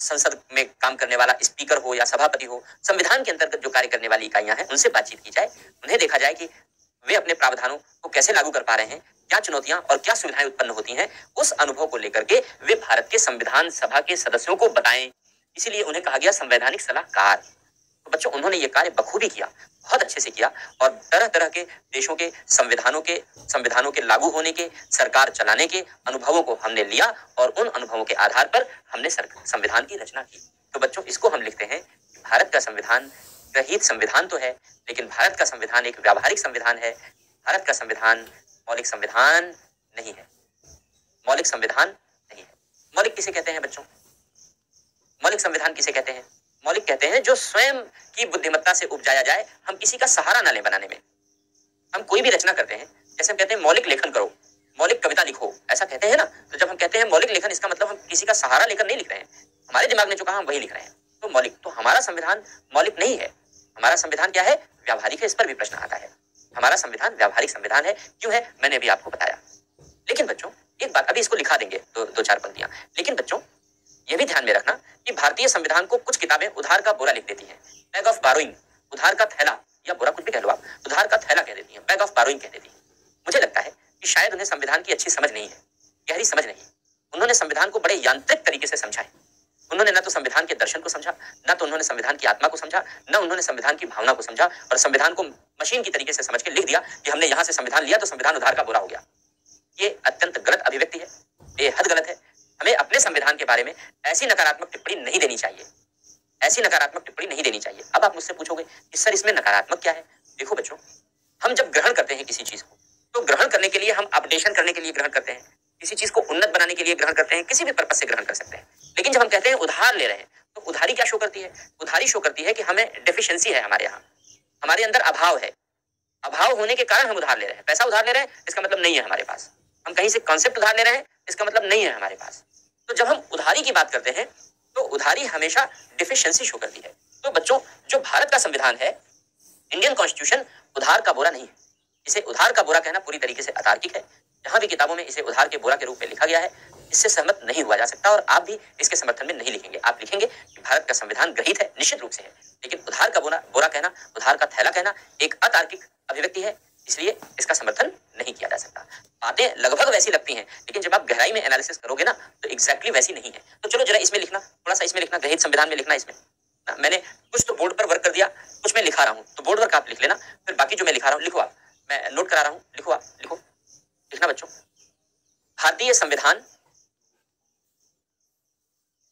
संसद में काम करने वाला स्पीकर हो या सभापति हो, संविधान के अंतर्गत जो कार्य करने वाली इकाइयां हैं उनसे बातचीत की जाए, उन्हें देखा जाए कि वे अपने प्रावधानों को कैसे लागू कर पा रहे हैं, क्या चुनौतियां और क्या सुविधाएं उत्पन्न होती हैं, उस अनुभव को लेकर के वे भारत के संविधान सभा के सदस्यों को बताएं। इसीलिए उन्हें कहा गया संवैधानिक सलाहकार। तो बच्चों, उन्होंने ये कार्य बखूबी किया, बहुत अच्छे से किया, और तरह तरह के देशों के संविधानों के लागू होने के, सरकार चलाने के अनुभवों को हमने लिया और उन अनुभवों के आधार पर हमने संविधान की रचना की। तो बच्चों, इसको हम लिखते हैं कि भारत का संविधान ग्रहीत संविधान तो है, लेकिन भारत का संविधान एक व्यावहारिक संविधान है। भारत का संविधान मौलिक संविधान नहीं है, मौलिक संविधान नहीं है। मौलिक किसे कहते हैं बच्चों? मौलिक संविधान किसे कहते हैं? मौलिक कहते हैं जो स्वयं की बुद्धिमत्ता से उपजाया जाए, हम किसी का सहारा ना लें बनाने में। हम कोई भी रचना करते हैं, जैसे हम कहते हैं मौलिक लेखन करो, मौलिक कविता लिखो, ऐसा कहते हैं ना, तो जब हम कहते हैं मौलिक लेखन, इसका मतलब हम किसी का सहारा लेकर नहीं लिख रहे हैं, हमारे दिमाग ने जो कहा हम वही लिख रहे हैं, तो मौलिक। तो हमारा संविधान मौलिक नहीं है, हमारा संविधान क्या है? व्यावहारिक है। इस पर भी प्रश्न आता है, हमारा संविधान व्यावहारिक संविधान है। क्यों है? मैंने अभी आपको बताया। लेकिन बच्चों, एक बात, अभी इसको लिखा देंगे दो चार पंक्तियां, लेकिन बच्चों ये भी ध्यान में रखना कि भारतीय संविधान को कुछ किताबें उधार का बोरा लिख देती हैं, बैग ऑफ बारोइंग, उधार का थैला या बोरा, कुछ भी कह लो आप, उधार का थैला कह देती हैं, बैग ऑफ बारोइंग कह देती हैं। मुझे लगता है कि शायद उन्हें संविधान की अच्छी समझ नहीं है, गहरी समझ नहीं। उन्होंने संविधान को बड़े यांत्रिक तरीके से समझा है। उन्होंने ना तो संविधान के दर्शन को समझा, ना तो उन्होंने संविधान की आत्मा को समझा, ना उन्होंने संविधान की भावना को समझा, और संविधान को मशीन की तरीके से समझ के लिख दिया कि हमने यहां से संविधान लिया तो संविधान उधार का बोरा हो गया। ये अत्यंत गलत अभिव्यक्ति है, बेहद गलत है। हमें अपने संविधान के बारे में ऐसी नकारात्मक टिप्पणी नहीं देनी चाहिए, ऐसी नकारात्मक टिप्पणी नहीं देनी चाहिए। अब आप मुझसे पूछोगे कि सर इसमें नकारात्मक क्या है? देखो बच्चों, हम जब ग्रहण करते हैं किसी चीज को, तो ग्रहण करने के लिए हम अपडेशन करने के लिए ग्रहण करते हैं, किसी चीज को उन्नत बनाने के लिए ग्रहण करते हैं, किसी भी पर्पस से ग्रहण कर सकते हैं। लेकिन जब हम कहते हैं उधार ले रहे हैं, तो उधारी क्या शो करती है? उधारी शो करती है कि हमें डेफिशिएंसी है, हमारे यहाँ, हमारे अंदर अभाव है। अभाव होने के कारण हम उधार ले रहे हैं। पैसा उधार ले रहे हैं, इसका मतलब नहीं है हमारे पास। हम कहीं से कॉन्सेप्ट उधार ले रहे हैं, इसका मतलब नहीं है हमारे पास। तो जब हम उधारी की बात करते हैं, तो उधारी हमेशा डिफिशिएंसी शो करती है। तो बच्चों, जो भारत का संविधान है, इंडियन कॉन्स्टिट्यूशन, उधार का बोरा नहीं है। इसे उधार का बोरा कहना पूरी तरीके से अतार्किक है। जहां भी किताबों में इसे उधार के बोरा के रूप में लिखा गया है, इससे सहमत नहीं हुआ जा सकता, और आप भी इसके समर्थन में नहीं लिखेंगे। आप लिखेंगे कि भारत का संविधान ग्रहित है, निश्चित रूप से है, लेकिन उधार का बोरा कहना, उधार का थैला कहना एक अतार्किक अभिव्यक्ति है, इसलिए इसका समर्थन नहीं किया जा सकता। बातें लगभग वैसी लगती हैं, लेकिन जब आप गहराई में एनालिसिस करोगे ना, तो एग्जैक्टली वैसी नहीं है। तो चलो जरा इसमें लिखना, थोड़ा सा इसमें लिखना, ग्रहित संविधान में लिखना। इसमें मैंने कुछ तो बोर्ड पर वर्क कर दिया, कुछ मैं लिखा रहा हूं, तो बोर्ड वर्क आप लिख लेना, फिर बाकी जो मैं लिखा रहा हूं लिखो आप, मैं नोट करा रहा हूं, लिखो आप, लिखो, लिखना बच्चों। भारतीय संविधान,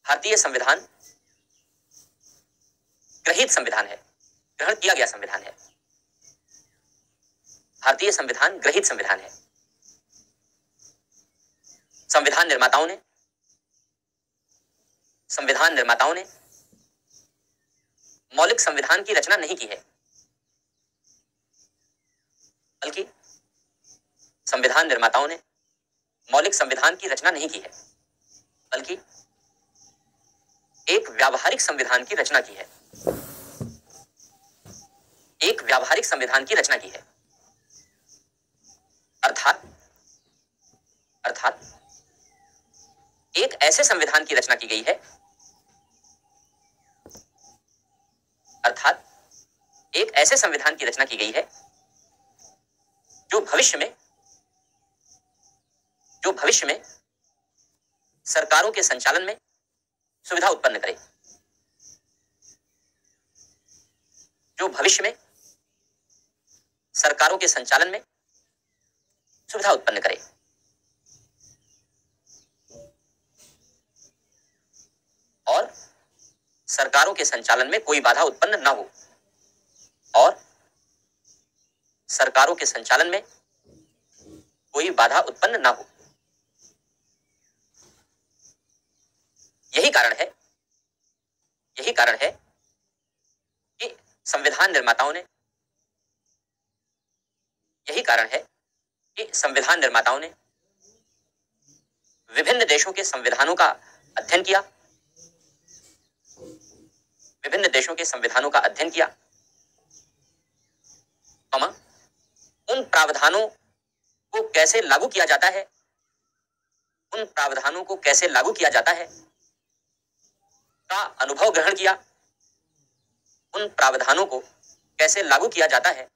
भारतीय संविधान ग्रहित संविधान है, ग्रहण किया गया संविधान है। भारतीय संविधान ग्रहित संविधान है। संविधान निर्माताओं ने मौलिक संविधान की रचना नहीं की है। बल्कि संविधान निर्माताओं ने मौलिक संविधान की रचना नहीं की है, बल्कि एक व्यावहारिक संविधान की रचना की है। एक व्यावहारिक संविधान की रचना की है। अर्थात एक ऐसे संविधान की रचना की गई है, अर्थात एक ऐसे संविधान की रचना की गई है जो भविष्य में सरकारों के संचालन में सुविधा उत्पन्न करे, जो भविष्य में सरकारों के संचालन में सुविधा उत्पन्न करे और सरकारों के संचालन में कोई बाधा उत्पन्न ना हो, और सरकारों के संचालन में कोई बाधा उत्पन्न ना हो। यही कारण है कि संविधान निर्माताओं ने विभिन्न देशों के संविधानों का अध्ययन किया, उन प्रावधानों को कैसे लागू किया जाता है, का अनुभव ग्रहण किया, उन प्रावधानों को कैसे लागू किया जाता है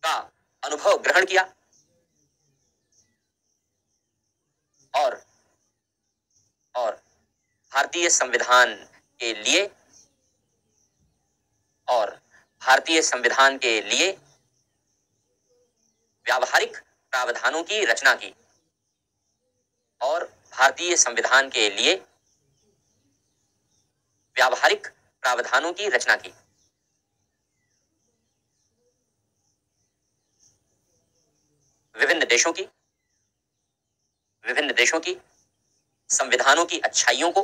का अनुभव ग्रहण किया और भारतीय संविधान के लिए व्यावहारिक प्रावधानों की रचना की और भारतीय संविधान के लिए व्यावहारिक प्रावधानों की रचना की। विभिन्न देशों की संविधानों की अच्छाइयों को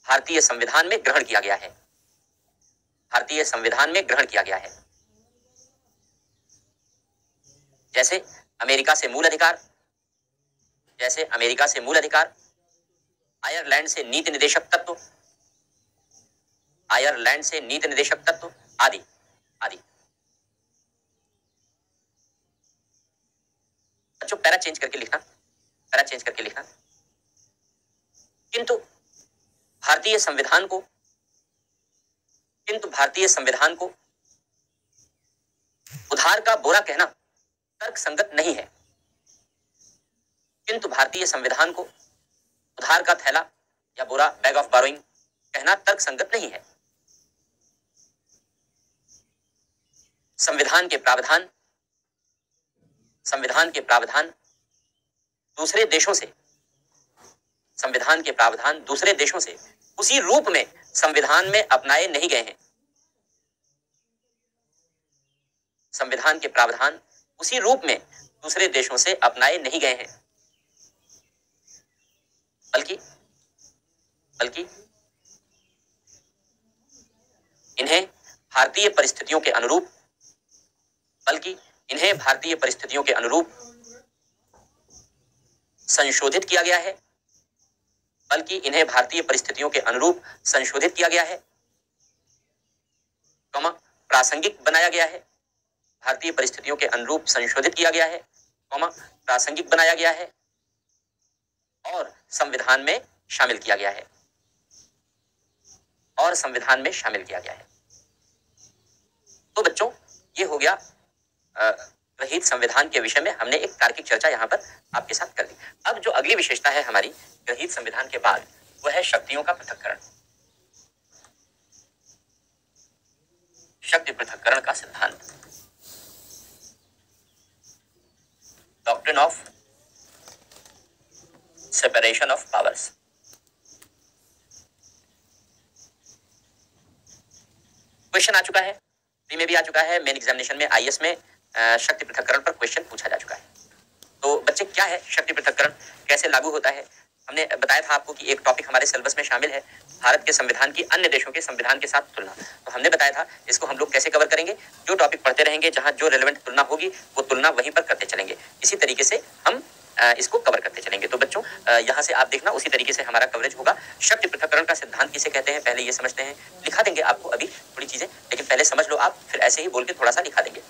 भारतीय संविधान में ग्रहण किया गया है। जैसे अमेरिका से मूल अधिकार, आयरलैंड से नीति निदेशक तत्व आदि। बच्चों पैरा चेंज करके लिखना। किंतु भारतीय संविधान को उधार का बोरा कहना तर्क संगत नहीं है। भारतीय संविधान को उधार का थैला या बोरा, बैग ऑफ बारोइंग कहना तर्क संगत नहीं है। संविधान के प्रावधान दूसरे देशों से उसी रूप में संविधान में अपनाए नहीं गए हैं। संविधान के प्रावधान उसी रूप में दूसरे देशों से अपनाए नहीं गए हैं, बल्कि इन्हें भारतीय परिस्थितियों के अनुरूप संशोधित किया गया है, प्रासंगिक बनाया गया है, और संविधान में शामिल किया गया है। तो बच्चों, ये हो गया ग्रहीत संविधान के विषय में हमने एक तार्किक चर्चा यहाँ पर आपके साथ कर दी। अब जो अगली विशेषता है हमारी ग्रहीत संविधान के बाद, वह है शक्तियों का पृथक्करण। शक्ति पृथक्करण का सिद्धांत, doctrine of separation of powers. Question आ चुका है, प्री में भी आ चुका है, मेन एग्जामिनेशन में आईएएस में शक्ति पृथक्करण पर क्वेश्चन पूछा जा चुका है। तो बच्चे, क्या है शक्ति पृथक्करण, कैसे लागू होता है, हमने बताया था आपको कि एक टॉपिक हमारे सिलेबस में शामिल है, भारत के संविधान की अन्य देशों के संविधान के साथ तुलना। तो हमने बताया था इसको हम लोग कैसे कवर करेंगे, जो टॉपिक पढ़ते रहेंगे, जहां जो रेलेवेंट तुलना होगी वो तुलना वहीं पर करते चलेंगे। इसी तरीके से हम इसको कवर करते चलेंगे। तो बच्चों यहाँ से आप देखना उसी तरीके से हमारा कवरेज होगा। शक्ति पृथक्करण का सिद्धांत किसे कहते हैं पहले ये समझते हैं। लिखा देंगे आपको अभी थोड़ी चीजें, लेकिन पहले समझ लो आप, फिर ऐसे ही बोल के थोड़ा सा लिखा देंगे।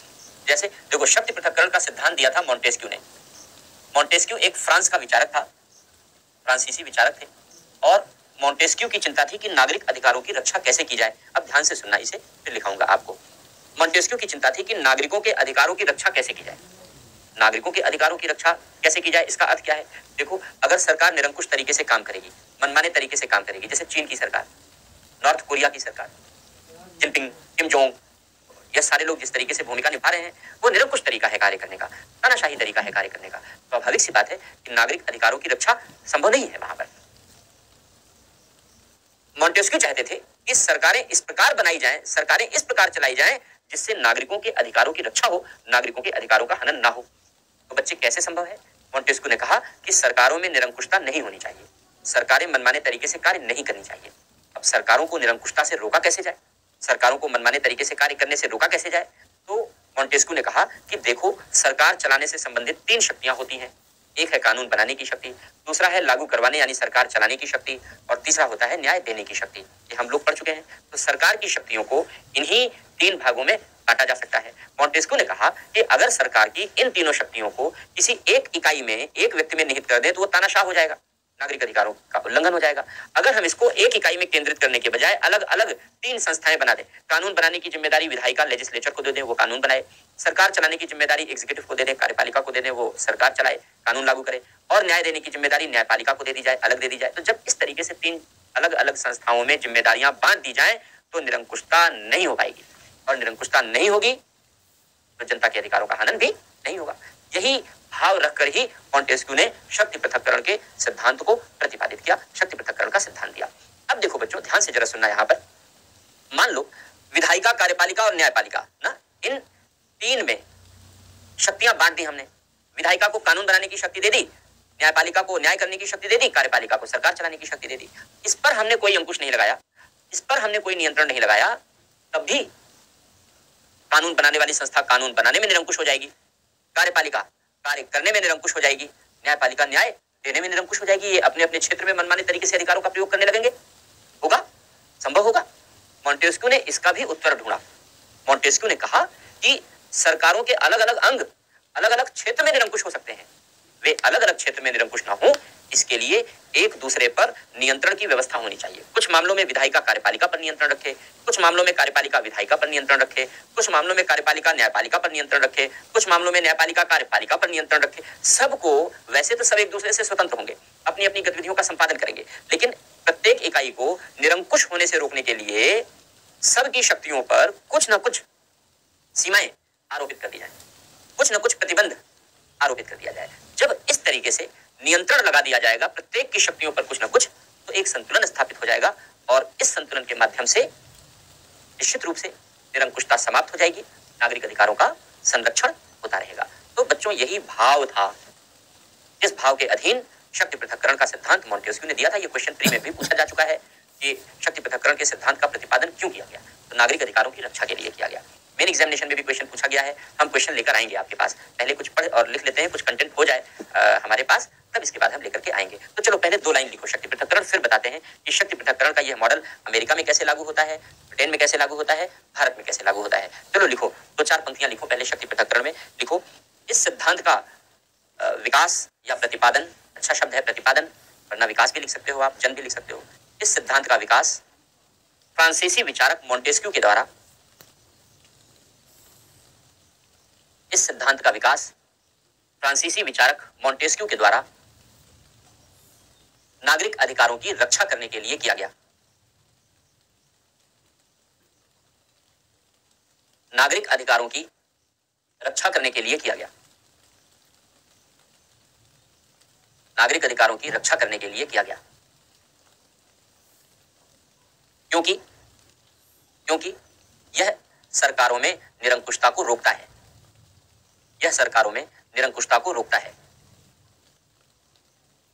जैसे देखो, शक्ति पृथक्करण का सिद्धांत दिया था मॉन्टेस्क्यू ने। मॉन्टेस्क्यू एक फ्रांस का विचारक था, फ्रांसीसी विचारक थे, और मॉन्टेस्क्यू की चिंता थी कि नागरिक अधिकारों की रक्षा कैसे की जाए। अब ध्यान से सुनना, इसे फिर लिखाऊंगा आपको। मॉन्टेस्क्यू की चिंता थी कि नागरिकों के अधिकारों की रक्षा कैसे की जाए। नागरिकों के अधिकारों की रक्षा कैसे की जाए, इसका अर्थ क्या है। देखो, अगर सरकार निरंकुश तरीके से काम करेगी, मनमाने तरीके से काम करेगी, जैसे चीन की सरकार, नॉर्थ कोरिया की सरकार, जिनपिंग, किम जोंग, ये सारे लोग जिस तरीके से भूमिका निभा रहे हैं, वो निरंकुश तरीका है कार्य करने का, तानाशाही तरीका है कार्य करने का। स्वाभाविक सी बात है कि नागरिक अधिकारों की रक्षा संभव नहीं है वहां पर। मॉन्टेस्क्यू चाहते थे कि सरकारें इस प्रकार बनाई जाएं, सरकारें इस प्रकार चलाई जाएं जिससे नागरिकों के अधिकारों की रक्षा हो, नागरिकों के अधिकारों का हनन ना हो। तो बच्चे कैसे संभव है। मॉन्टेस्क्यू ने कहा कि सरकारों में निरंकुशता नहीं होनी चाहिए, सरकारें मनमाने तरीके से कार्य नहीं करनी चाहिए। अब सरकारों को निरंकुशता से रोका कैसे जाए, सरकारों को मनमाने तरीके से कार्य करने से रोका कैसे जाए। तो मॉन्टेस्क्यू ने कहा कि देखो, सरकार चलाने से संबंधित 3 शक्तियां होती हैं। एक है कानून बनाने की शक्ति, दूसरा है लागू करवाने यानी सरकार चलाने की शक्ति, और तीसरा होता है न्याय देने की शक्ति। ये हम लोग पढ़ चुके हैं। तो सरकार की शक्तियों को इन्हीं 3 भागों में बांटा जा सकता है। मॉन्टेस्क्यू ने कहा कि अगर सरकार की इन तीनों शक्तियों को किसी एक इकाई में, एक व्यक्ति में निहित कर दे तो वो तानाशाह हो जाएगा, नागरिक अधिकारों का उल्लंघन हो जाएगा। अगर हम इसको एक इकाई में केंद्रित करने के बजाय अलग अलग 3 संस्थाएं बना दें, कानून बनाने की जिम्मेदारी विधायिका लेजिस्लेचर को दे दें, वो कानून बनाए, सरकार चलाने की जिम्मेदारी एग्जीक्यूटिव को दे दें, कार्यपालिका को दे दें, वो सरकार चलाए, कानून लागू करे, और न्याय देने की जिम्मेदारी न्यायपालिका को दे दी जाए, अलग दे दी जाए। तो जब इस तरीके से 3 अलग अलग संस्थाओं में जिम्मेदारियां बांट दी जाए तो निरंकुशता नहीं हो पाएगी, और निरंकुशता नहीं होगी तो जनता के अधिकारों का हनन भी नहीं होगा। यही भाव रखकर ही मॉन्टेस्क्यू ने शक्ति पृथक्करण के सिद्धांत को प्रतिपादित किया, शक्ति पृथक्करण का सिद्धांत दिया। अब देखो बच्चों, ध्यान से जरा सुनना। यहाँ पर मान लो विधायिका, कार्यपालिका और न्यायपालिका ना, इन 3 में शक्तियां बांट दी हमने। विधायिका को कानून बनाने की शक्ति दे दी, न्यायपालिका को न्याय करने की शक्ति दे दी, कार्यपालिका को सरकार चलाने की शक्ति दे दी। इस पर हमने कोई अंकुश नहीं लगाया, इस पर हमने कोई नियंत्रण नहीं लगाया, तब भी कानून बनाने वाली संस्था कानून बनाने में निरंकुश हो जाएगी, कार्यपालिका कार्य करने में निरंकुश हो जाएगी, न्यायपालिका न्याय देने में निरंकुश हो जाएगी। ये अपने अपने क्षेत्र में मनमाने तरीके से अधिकारों का प्रयोग करने लगेंगे। होगा, संभव होगा। मॉन्टेस्क्यू ने इसका भी उत्तर ढूंढा। मॉन्टेस्क्यू ने कहा कि सरकारों के अलग अलग अंग अलग अलग क्षेत्र में निरंकुश हो सकते हैं, वे अलग अलग क्षेत्र में निरंकुश ना हो, इसके लिए एक दूसरे पर नियंत्रण की व्यवस्था होनी चाहिए। कुछ मामलों में विधायिका कार्यपालिका पर नियंत्रण रखे, कुछ मामलों में कार्यपालिका विधायिका पर नियंत्रण रखे, कुछ मामलों में कार्यपालिका न्यायपालिका पर नियंत्रण रखे, कुछ मामलों में न्यायपालिका कार्यपालिका पर नियंत्रण रखे। सबको, वैसे तो सब एक दूसरे से स्वतंत्र होंगे, अपनी अपनी गतिविधियों का संपादन करेंगे, लेकिन प्रत्येक इकाई को निरंकुश होने से रोकने के लिए सबकी शक्तियों पर कुछ न कुछ सीमाएं आरोपित कर दी जाए, कुछ न कुछ प्रतिबंध आरोपित कर दिया जाए। जब इस तरीके से नियंत्रण लगा दिया जाएगा प्रत्येक की शक्तियों पर कुछ न कुछ, तो एक संतुलन स्थापित हो जाएगा, और इस संतुलन के माध्यम से निश्चित रूप से निरंकुशता समाप्त हो जाएगी, नागरिक अधिकारों का संरक्षण होता रहेगा। तो बच्चों, यही भाव था, इस भाव के अधीन शक्ति पृथक्करण का सिद्धांत मॉन्टेस्क्यू ने दिया था। ये क्वेश्चन 3 में भी पूछा जा चुका है कि शक्ति पृथक्करण के सिद्धांत का प्रतिपादन क्यों किया गया, तो नागरिक अधिकारों की रक्षा के लिए किया गया। मेन एग्जामिनेशन में भी क्वेश्चन पूछा गया है, हम क्वेश्चन लेकर आएंगे आपके पास। पहले कुछ पढ़ और लिख लेते हैं, कुछ कंटेंट हो जाए हमारे पास, तब इसके बाद हम लेकर के आएंगे। तो चलो पहले 2 लाइन लिखो शक्ति पृथक्करण, फिर बताते हैं कि शक्ति पृथक्करण का यह मॉडल अमेरिका में कैसे लागू होता है, ब्रिटेन में कैसे लागू होता है, भारत में कैसे लागू होता है। चलो लिखो, 2-4 पंक्तियां लिखो पहले शक्ति पृथक्करण में। लिखो, इस सिद्धांत का विकास या प्रतिपादन, अच्छा शब्द है प्रतिपादन, वरना विकास भी लिख सकते हो आप, जन्म भी लिख सकते हो। इस सिद्धांत का विकास फ्रांसीसी विचारक मॉन्टेस्क्यू के द्वारा, इस सिद्धांत का विकास फ्रांसीसी विचारक मॉन्टेस्क्यू के द्वारा नागरिक अधिकारों की रक्षा करने के लिए किया गया। नागरिक अधिकारों की रक्षा करने के लिए किया गया। नागरिक अधिकारों की रक्षा करने के लिए किया गया। क्योंकि यह सरकारों में निरंकुशता को रोकता है, यह सरकारों में निरंकुशता को रोकता है।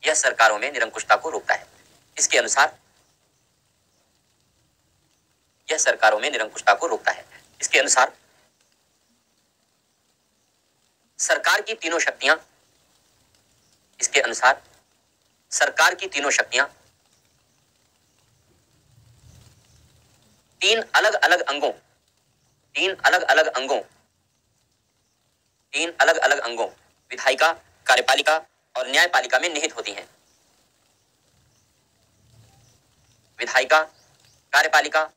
यह सरकारों में निरंकुशता को रोकता है। इसके अनुसार यह सरकारों में निरंकुशता को रोकता है। इसके अनुसार सरकार की तीनों शक्तियां इसके अनुसार सरकार की तीनों शक्तियां तीन अलग अलग अंगों विधायिका, कार्यपालिका और न्यायपालिका में निहित होती हैं। विधायिका, कार्यपालिका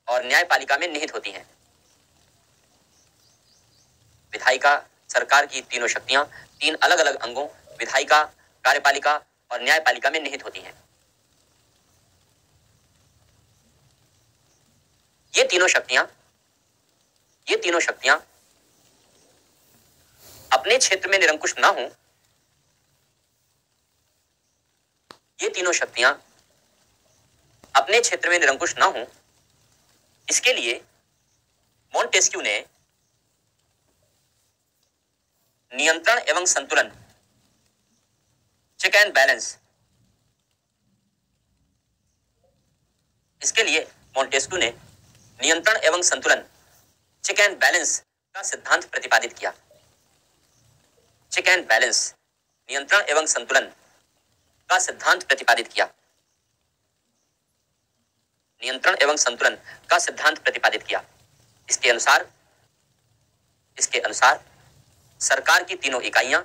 और न्यायपालिका में निहित होती हैं। विधायिका, सरकार की तीनों शक्तियां तीन अलग अलग अंगों विधायिका, कार्यपालिका और न्यायपालिका में निहित होती हैं। ये तीनों शक्तियां अपने क्षेत्र में निरंकुश ना हो, ये तीनों शक्तियां अपने क्षेत्र में निरंकुश ना हो, इसके लिए मॉन्टेस्क्यू ने नियंत्रण एवं संतुलन, चेक एंड बैलेंस, इसके लिए मॉन्टेस्क्यू ने नियंत्रण एवं संतुलन, चेक एंड बैलेंस का सिद्धांत प्रतिपादित किया। चेक एंड बैलेंस, नियंत्रण एवं संतुलन का सिद्धांत प्रतिपादित किया। नियंत्रण एवं संतुलन का सिद्धांत प्रतिपादित किया। इसके अनुसार सरकार की तीनों इकाइयां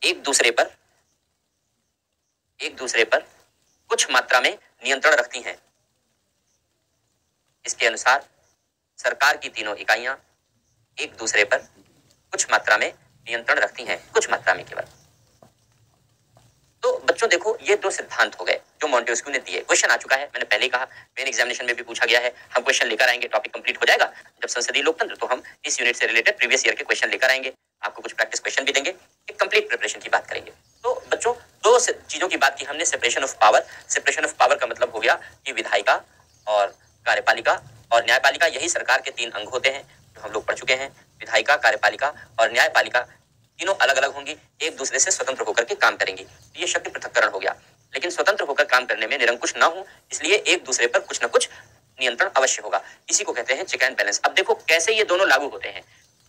एक दूसरे पर कुछ मात्रा में नियंत्रण रखती हैं। इसके अनुसार सरकार की तीनों इकाइयां एक दूसरे पर कुछ मात्रा में नियंत्रण रखती हैं, कुछ मात्रा में केवल। तो बच्चों देखो, ये दो सिद्धांत हो गए जो मॉन्टेस्क्यू ने दिए। क्वेश्चन आ चुका है, मैंने पहले ही कहा, मेन एग्जामिनेशन में भी पूछा गया है। हम क्वेश्चन लेकर आएंगे, टॉपिक कंप्लीट हो जाएगा जब संसदीय लोकतंत्र, तो हम इस यूनिट से रिलेटेड प्रीवियस ईयर के क्वेश्चन लेकर आएंगे। आपको कुछ प्रैक्टिस क्वेश्चन भी देंगे, एक कंप्लीट प्रिपरेशन की बात करेंगे। तो बच्चों, दो चीजों की बात की हमने, separation of power. Separation of power का मतलब हो गया कि विधायिका और कार्यपालिका और न्यायपालिका, यही सरकार के तीन अंग होते हैं जो हम लोग पढ़ चुके हैं। विधायिका, कार्यपालिका और न्यायपालिका तीनों अलग अलग होंगी, एक दूसरे से स्वतंत्र होकर के काम करेंगी। ये शक्ति पृथक्करण हो गया। लेकिन स्वतंत्र होकर काम करने में निरंकुश ना हो, इसलिए एक दूसरे पर कुछ ना कुछ नियंत्रण अवश्य होगा। इसी को कहते हैं चेक एंड बैलेंस। अब देखो कैसे ये दोनों लागू होते हैं,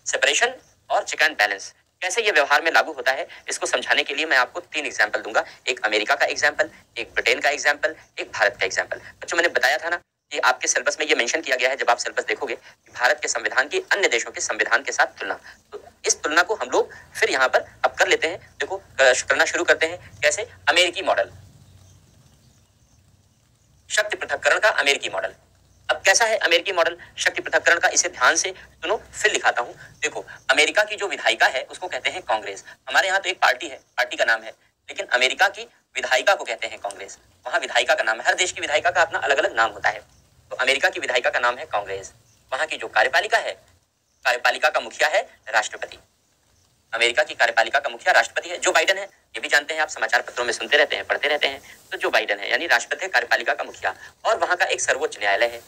सेपरेशन और चेक एंड बैलेंस, कैसे ये व्यवहार में लागू होता है, इसको समझाने के लिए मैं आपको तीन एग्जाम्पल दूंगा। एक अमेरिका का एग्जाम्पल, एक ब्रिटेन का एग्जाम्पल, एक भारत का एग्जाम्पल। बच्चों, मैंने बताया था ना कि आपके सिलेबस में ये मेंशन किया गया है, जब आप सिलेबस देखोगे कि भारत के संविधान की अन्य देशों के संविधान के साथ तुलना, तो इस तुलना को हम लोग फिर यहाँ पर अब कर लेते हैं। देखो करना शुरू करते हैं। कैसे? अमेरिकी मॉडल, शक्ति पृथक्करण का अमेरिकी मॉडल। अब कैसा है अमेरिकी मॉडल शक्ति पृथक्करण का, इसे ध्यान से सुनो, फिर लिखाता हूं। देखो, अमेरिका की जो विधायिका है उसको कहते हैं कांग्रेस। हमारे यहाँ तो एक पार्टी है, पार्टी का नाम है, लेकिन अमेरिका की विधायिका को कहते हैं कांग्रेस। वहां विधायिका का नाम है, हर देश की विधायिका का अपना अलग अलग नाम होता है। तो अमेरिका की विधायिका का नाम है कांग्रेस। वहां की जो कार्यपालिका है, कार्यपालिका का मुखिया है राष्ट्रपति। अमेरिका की कार्यपालिका का मुखिया राष्ट्रपति है। जो बाइडेन है, ये भी जानते हैं आप, समाचार पत्रों में सुनते रहते हैं, पढ़ते रहते हैं। तो जो बाइडेन है यानी राष्ट्रपति है, कार्यपालिका का मुखिया। और वहां का एक सर्वोच्च न्यायालय है।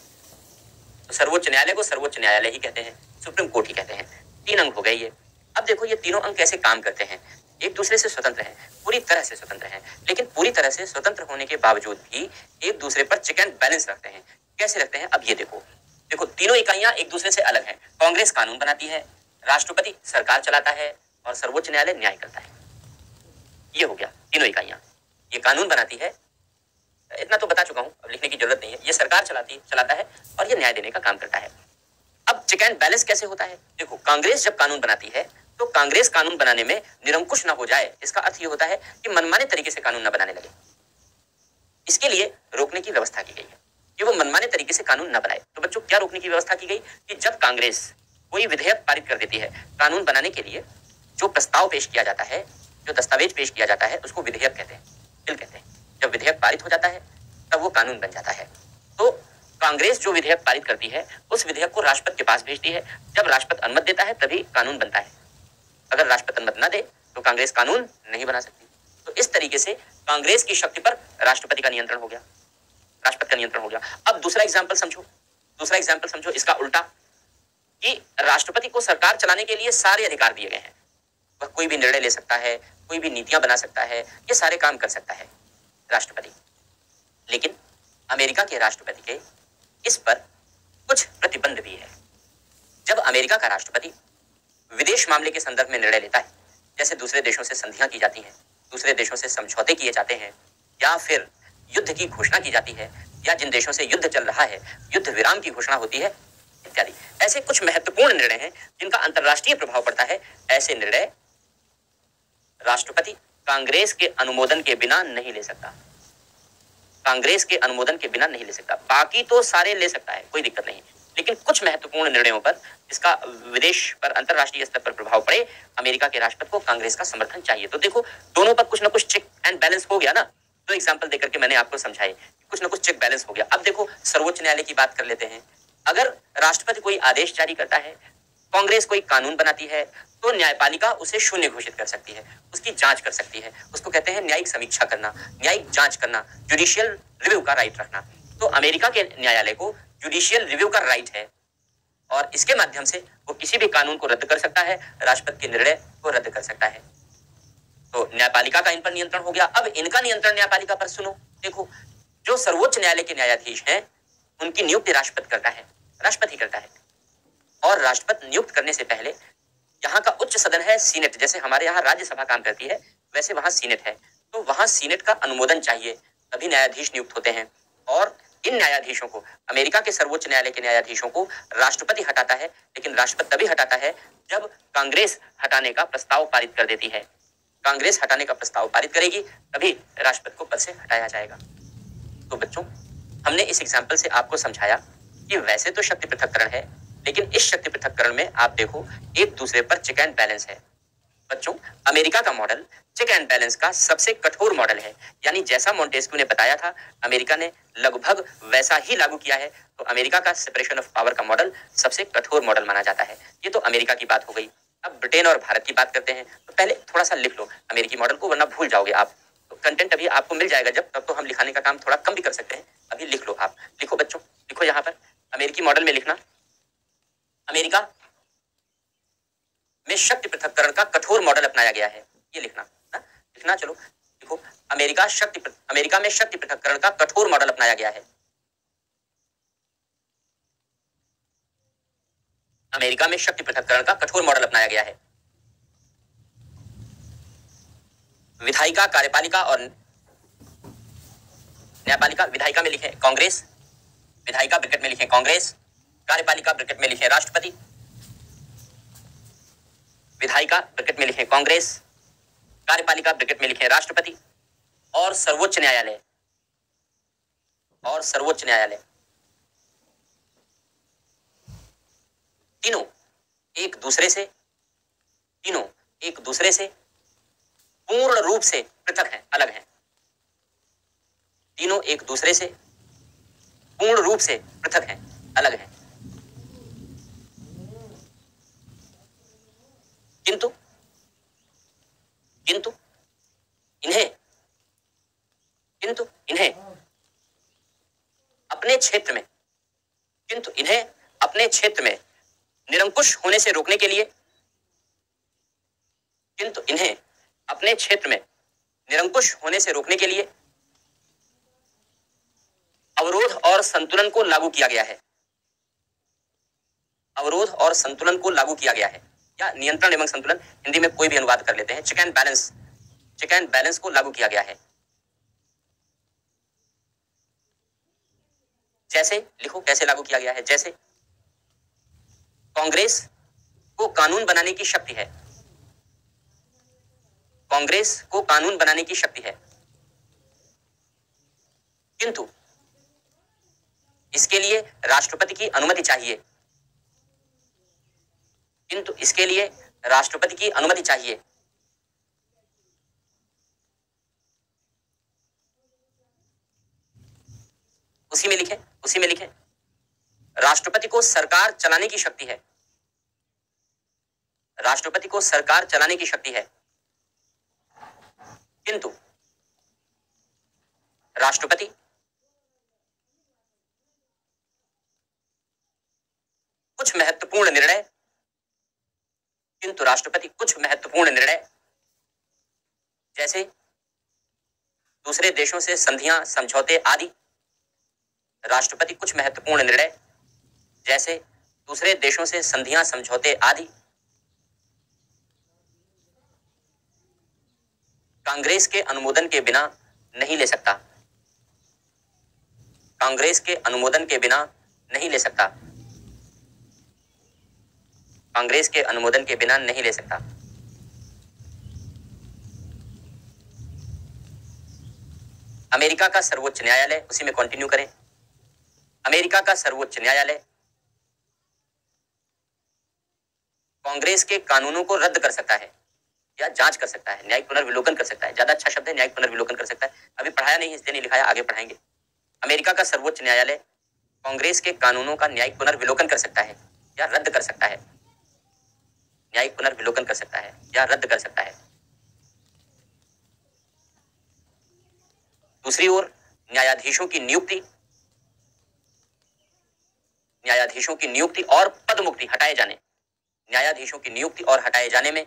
तो सर्वोच्च न्यायालय को सर्वोच्च न्यायालय ही कहते हैं, सुप्रीम कोर्ट ही कहते हैं। तीन अंग हो गए ये। अब देखो ये तीनों अंग कैसे काम करते हैं, एक दूसरे से स्वतंत्र हैं, पूरी तरह से स्वतंत्र हैं। लेकिन पूरी तरह से स्वतंत्र होने के बावजूद भी एक दूसरे पर चेक एंड बैलेंस रखते हैं। कैसे रखते हैं? अब ये देखो, तीनों इकाइयां एक दूसरे से अलग हैं। कांग्रेस कानून बनाती है, राष्ट्रपति सरकार चलाता है और सर्वोच्च न्यायालय न्याय करता है। ये हो गया तीनों इकाइयां। ये कानून बनाती है, इतना तो बता चुका हूं, अब लिखने की जरूरत नहीं है। ये सरकार चलाता है और ये न्याय देने का काम करता है। अब चेक एंड बैलेंस कैसे होता है? देखो, कांग्रेस जब कानून बनाती है तो कांग्रेस कानून बनाने में निरंकुश ना हो जाए, इसका अर्थ ये होता है कि मनमाने तरीके से कानून न बनाने लगे। इसके लिए रोकने की व्यवस्था की गई है कि वो मनमाने तरीके से कानून न बनाए। तो बच्चों, क्या रोकने की व्यवस्था की गई कि जब कांग्रेस कोई विधेयक पारित कर देती है कानून बनाने के लिए, जो प्रस्ताव पेश किया जाता है, जो दस्तावेज पेश किया जाता है, उसको विधेयक कहते हैं, बिल कहते हैं। जब विधेयक पारित हो जाता है तब वो कानून बन जाता है। तो कांग्रेस जो विधेयक पारित करती है उस विधेयक को राष्ट्रपति के पास भेजती है। जब राष्ट्रपति अनुमति देता है तभी कानून बनता है। अगर राष्ट्रपति अनुमति न दे तो कांग्रेस कानून नहीं बना सकती। तो इस तरीके से कांग्रेस की शक्ति पर राष्ट्रपति का नियंत्रण हो गया, राष्ट्रपति का नियंत्रण हो गया। अब दूसरा एग्जाम्पल समझो, इसका उल्टा, कि राष्ट्रपति को सरकार चलाने के लिए सारे अधिकार दिए गए हैं। वह कोई भी निर्णय ले सकता है, कोई भी नीतियां बना सकता है, ये सारे काम कर सकता है राष्ट्रपति। लेकिन अमेरिका के राष्ट्रपति के इस पर कुछ प्रतिबंध भी है। जब अमेरिका का राष्ट्रपति विदेश मामले के संदर्भ में निर्णय लेता है, जैसे दूसरे देशों से संधियां की जाती हैं, दूसरे देशों से समझौते किए जाते हैं, या फिर युद्ध की घोषणा की जाती है, या जिन देशों से युद्ध चल रहा है युद्ध विराम की घोषणा होती है इत्यादि, ऐसे कुछ महत्वपूर्ण निर्णय हैं जिनका अंतर्राष्ट्रीय प्रभाव पड़ता है। ऐसे निर्णय राष्ट्रपति कांग्रेस के अनुमोदन के बिना नहीं ले सकता। कांग्रेस के अनुमोदन के बिना नहीं ले सकता। बाकी तो सारे ले सकता है, कोई दिक्कत नहीं, लेकिन कुछ महत्वपूर्ण निर्णयों पर जिसका विदेश पर अंतरराष्ट्रीय स्तर पर प्रभाव पड़े, अमेरिका के राष्ट्रपति को कांग्रेस का समर्थन चाहिए। तो देखो, दोनों पर कुछ ना कुछ चेक एंड बैलेंस हो गया ना। तो एग्जांपल देकर के मैंने आपको समझाए, कुछ ना कुछ चेक बैलेंस हो गया। अब देखो, सर्वोच्च न्यायालय की बात कर लेते हैं। अगर राष्ट्रपति कोई आदेश जारी करता है, कांग्रेस कोई कानून बनाती है, तो न्यायपालिका उसे शून्य घोषित कर सकती है, उसकी जांच कर सकती है। उसको कहते हैं न्यायिक समीक्षा करना, न्यायिक जांच करना, जुडिशियल रिव्यू का राइट रखना। तो अमेरिका के न्यायालय को जुडिशियल रिव्यू का राइट है, और इसके माध्यम से वो किसी भी कानून को रद्द कर सकता है, राष्ट्रपति के निर्णय को रद्द कर सकता है। तो न्यायपालिका का इन पर नियंत्रण हो गया। अब इनका नियंत्रण न्यायपालिका पर सुनो। देखो, जो सर्वोच्च न्यायालय के न्यायाधीश हैं, उनकी नियुक्ति राष्ट्रपति करता है, राष्ट्रपति करता है। और राष्ट्रपति नियुक्त करने से पहले यहाँ का उच्च सदन है सीनेट, जैसे हमारे यहाँ राज्यसभा काम करती है, वैसे वहां सीनेट है। तो वहां सीनेट का अनुमोदन चाहिए, तभी न्यायाधीश नियुक्त होते हैं। और इन न्यायाधीशों को, अमेरिका के सर्वोच्च न्यायालय के न्यायाधीशों को राष्ट्रपति हटाता है, लेकिन राष्ट्रपति तभी हटाता है जब कांग्रेस हटाने का प्रस्ताव पारित कर देती है। कांग्रेस हटाने का प्रस्ताव पारित करेगी, तभी राष्ट्रपति को पद से हटाया जाएगा। तो बच्चों, हमने इस एग्जाम्पल से आपको समझाया कि वैसे तो शक्ति पृथक्करण है, लेकिन इस शक्ति पृथक्करण में आप देखो एक दूसरे पर चेक एंड बैलेंस है। बच्चों, अमेरिका का मॉडल चेक एंड बैलेंस का सबसे कठोर मॉडल है। यानी जैसा मोंटेस्क्यू ने बताया था, अमेरिका ने लगभग वैसा ही लागू किया है। तो अमेरिका का सेपरेशन ऑफ पावर का मॉडल सबसे कठोर मॉडल माना जाता है। ये तो अमेरिका की बात हो गई। अब ब्रिटेन और भारत की बात करते हैं। तो पहले थोड़ा सा लिख लो अमेरिकी मॉडल को, वरना भूल जाओगे आप। तो कंटेंट अभी आपको मिल जाएगा जब, तब तो हम लिखाने का काम थोड़ा कम भी कर सकते हैं। अभी लिख लो आप, लिखो बच्चों, लिखो यहाँ पर अमेरिकी मॉडल में लिखना, अमेरिका में शक्ति पृथक्करण का कठोर मॉडल अपनाया गया है। ये लिखना ना, लिखना, चलो लिखो, अमेरिका में शक्ति पृथक्करण का कठोर मॉडल अपनाया गया है। अमेरिका में शक्ति पृथक्करण का कठोर मॉडल अपनाया गया है। विधायिका, कार्यपालिका और न्यायपालिका, विधायिका में लिखे कांग्रेस, विधायिका ब्रैकेट में लिखे कांग्रेस, कार्यपालिका ब्रैकेट में लिखे राष्ट्रपति, विधायिका ब्रैकेट में लिखे कांग्रेस, कार्यपालिका ब्रैकेट में लिखे राष्ट्रपति, और सर्वोच्च न्यायालय, और सर्वोच्च न्यायालय, तीनों एक दूसरे से पूर्ण रूप से पृथक हैं, अलग हैं। तीनों एक दूसरे से पूर्ण रूप से पृथक हैं, अलग हैं। किंतु इन्हें अपने क्षेत्र में निरंकुश होने से रोकने के लिए, अवरोध और संतुलन को लागू किया गया है। अवरोध और संतुलन को लागू किया गया है, या नियंत्रण एवं संतुलन, हिंदी में कोई भी अनुवाद कर लेते हैं। चेक एंड बैलेंस को लागू किया गया है। जैसे लिखो कैसे लागू किया गया है। जैसे कांग्रेस को कानून बनाने की शक्ति है, कांग्रेस को कानून बनाने की शक्ति है, किंतु इसके लिए राष्ट्रपति की अनुमति चाहिए, उसी में लिखे राष्ट्रपति को सरकार चलाने की शक्ति है, किंतु राष्ट्रपति कुछ महत्वपूर्ण हूं तो राष्ट्रपति कुछ महत्वपूर्ण निर्णय जैसे दूसरे देशों से संधियां, समझौते आदि, राष्ट्रपति कुछ महत्वपूर्ण निर्णय जैसे दूसरे देशों से संधियां, समझौते आदि कांग्रेस के अनुमोदन के बिना नहीं ले सकता। कांग्रेस के अनुमोदन के बिना नहीं ले सकता। कांग्रेस के अनुमोदन के बिना नहीं ले सकता। अमेरिका का सर्वोच्च न्यायालय, उसी में कंटिन्यू करें। अमेरिका का सर्वोच्च न्यायालय कांग्रेस के कानूनों को रद्द कर सकता है या जांच कर सकता है, न्यायिक पुनर्विलोकन कर सकता है। ज्यादा अच्छा शब्द है, न्यायिक पुनर्विलोकन कर सकता है। अभी पढ़ाया नहीं इसलिए नहीं लिखाया, आगे पढ़ाएंगे। अमेरिका का सर्वोच्च न्यायालय कांग्रेस के कानूनों का न्यायिक पुनर्विलोकन कर सकता है या रद्द कर सकता है। न्यायिक पुनर्विलोकन कर सकता है या रद्द कर सकता है। दूसरी ओर न्यायाधीशों की नियुक्ति, न्यायाधीशों की नियुक्ति और पदमुक्ति हटाए जाने, न्यायाधीशों की नियुक्ति और हटाए जाने में,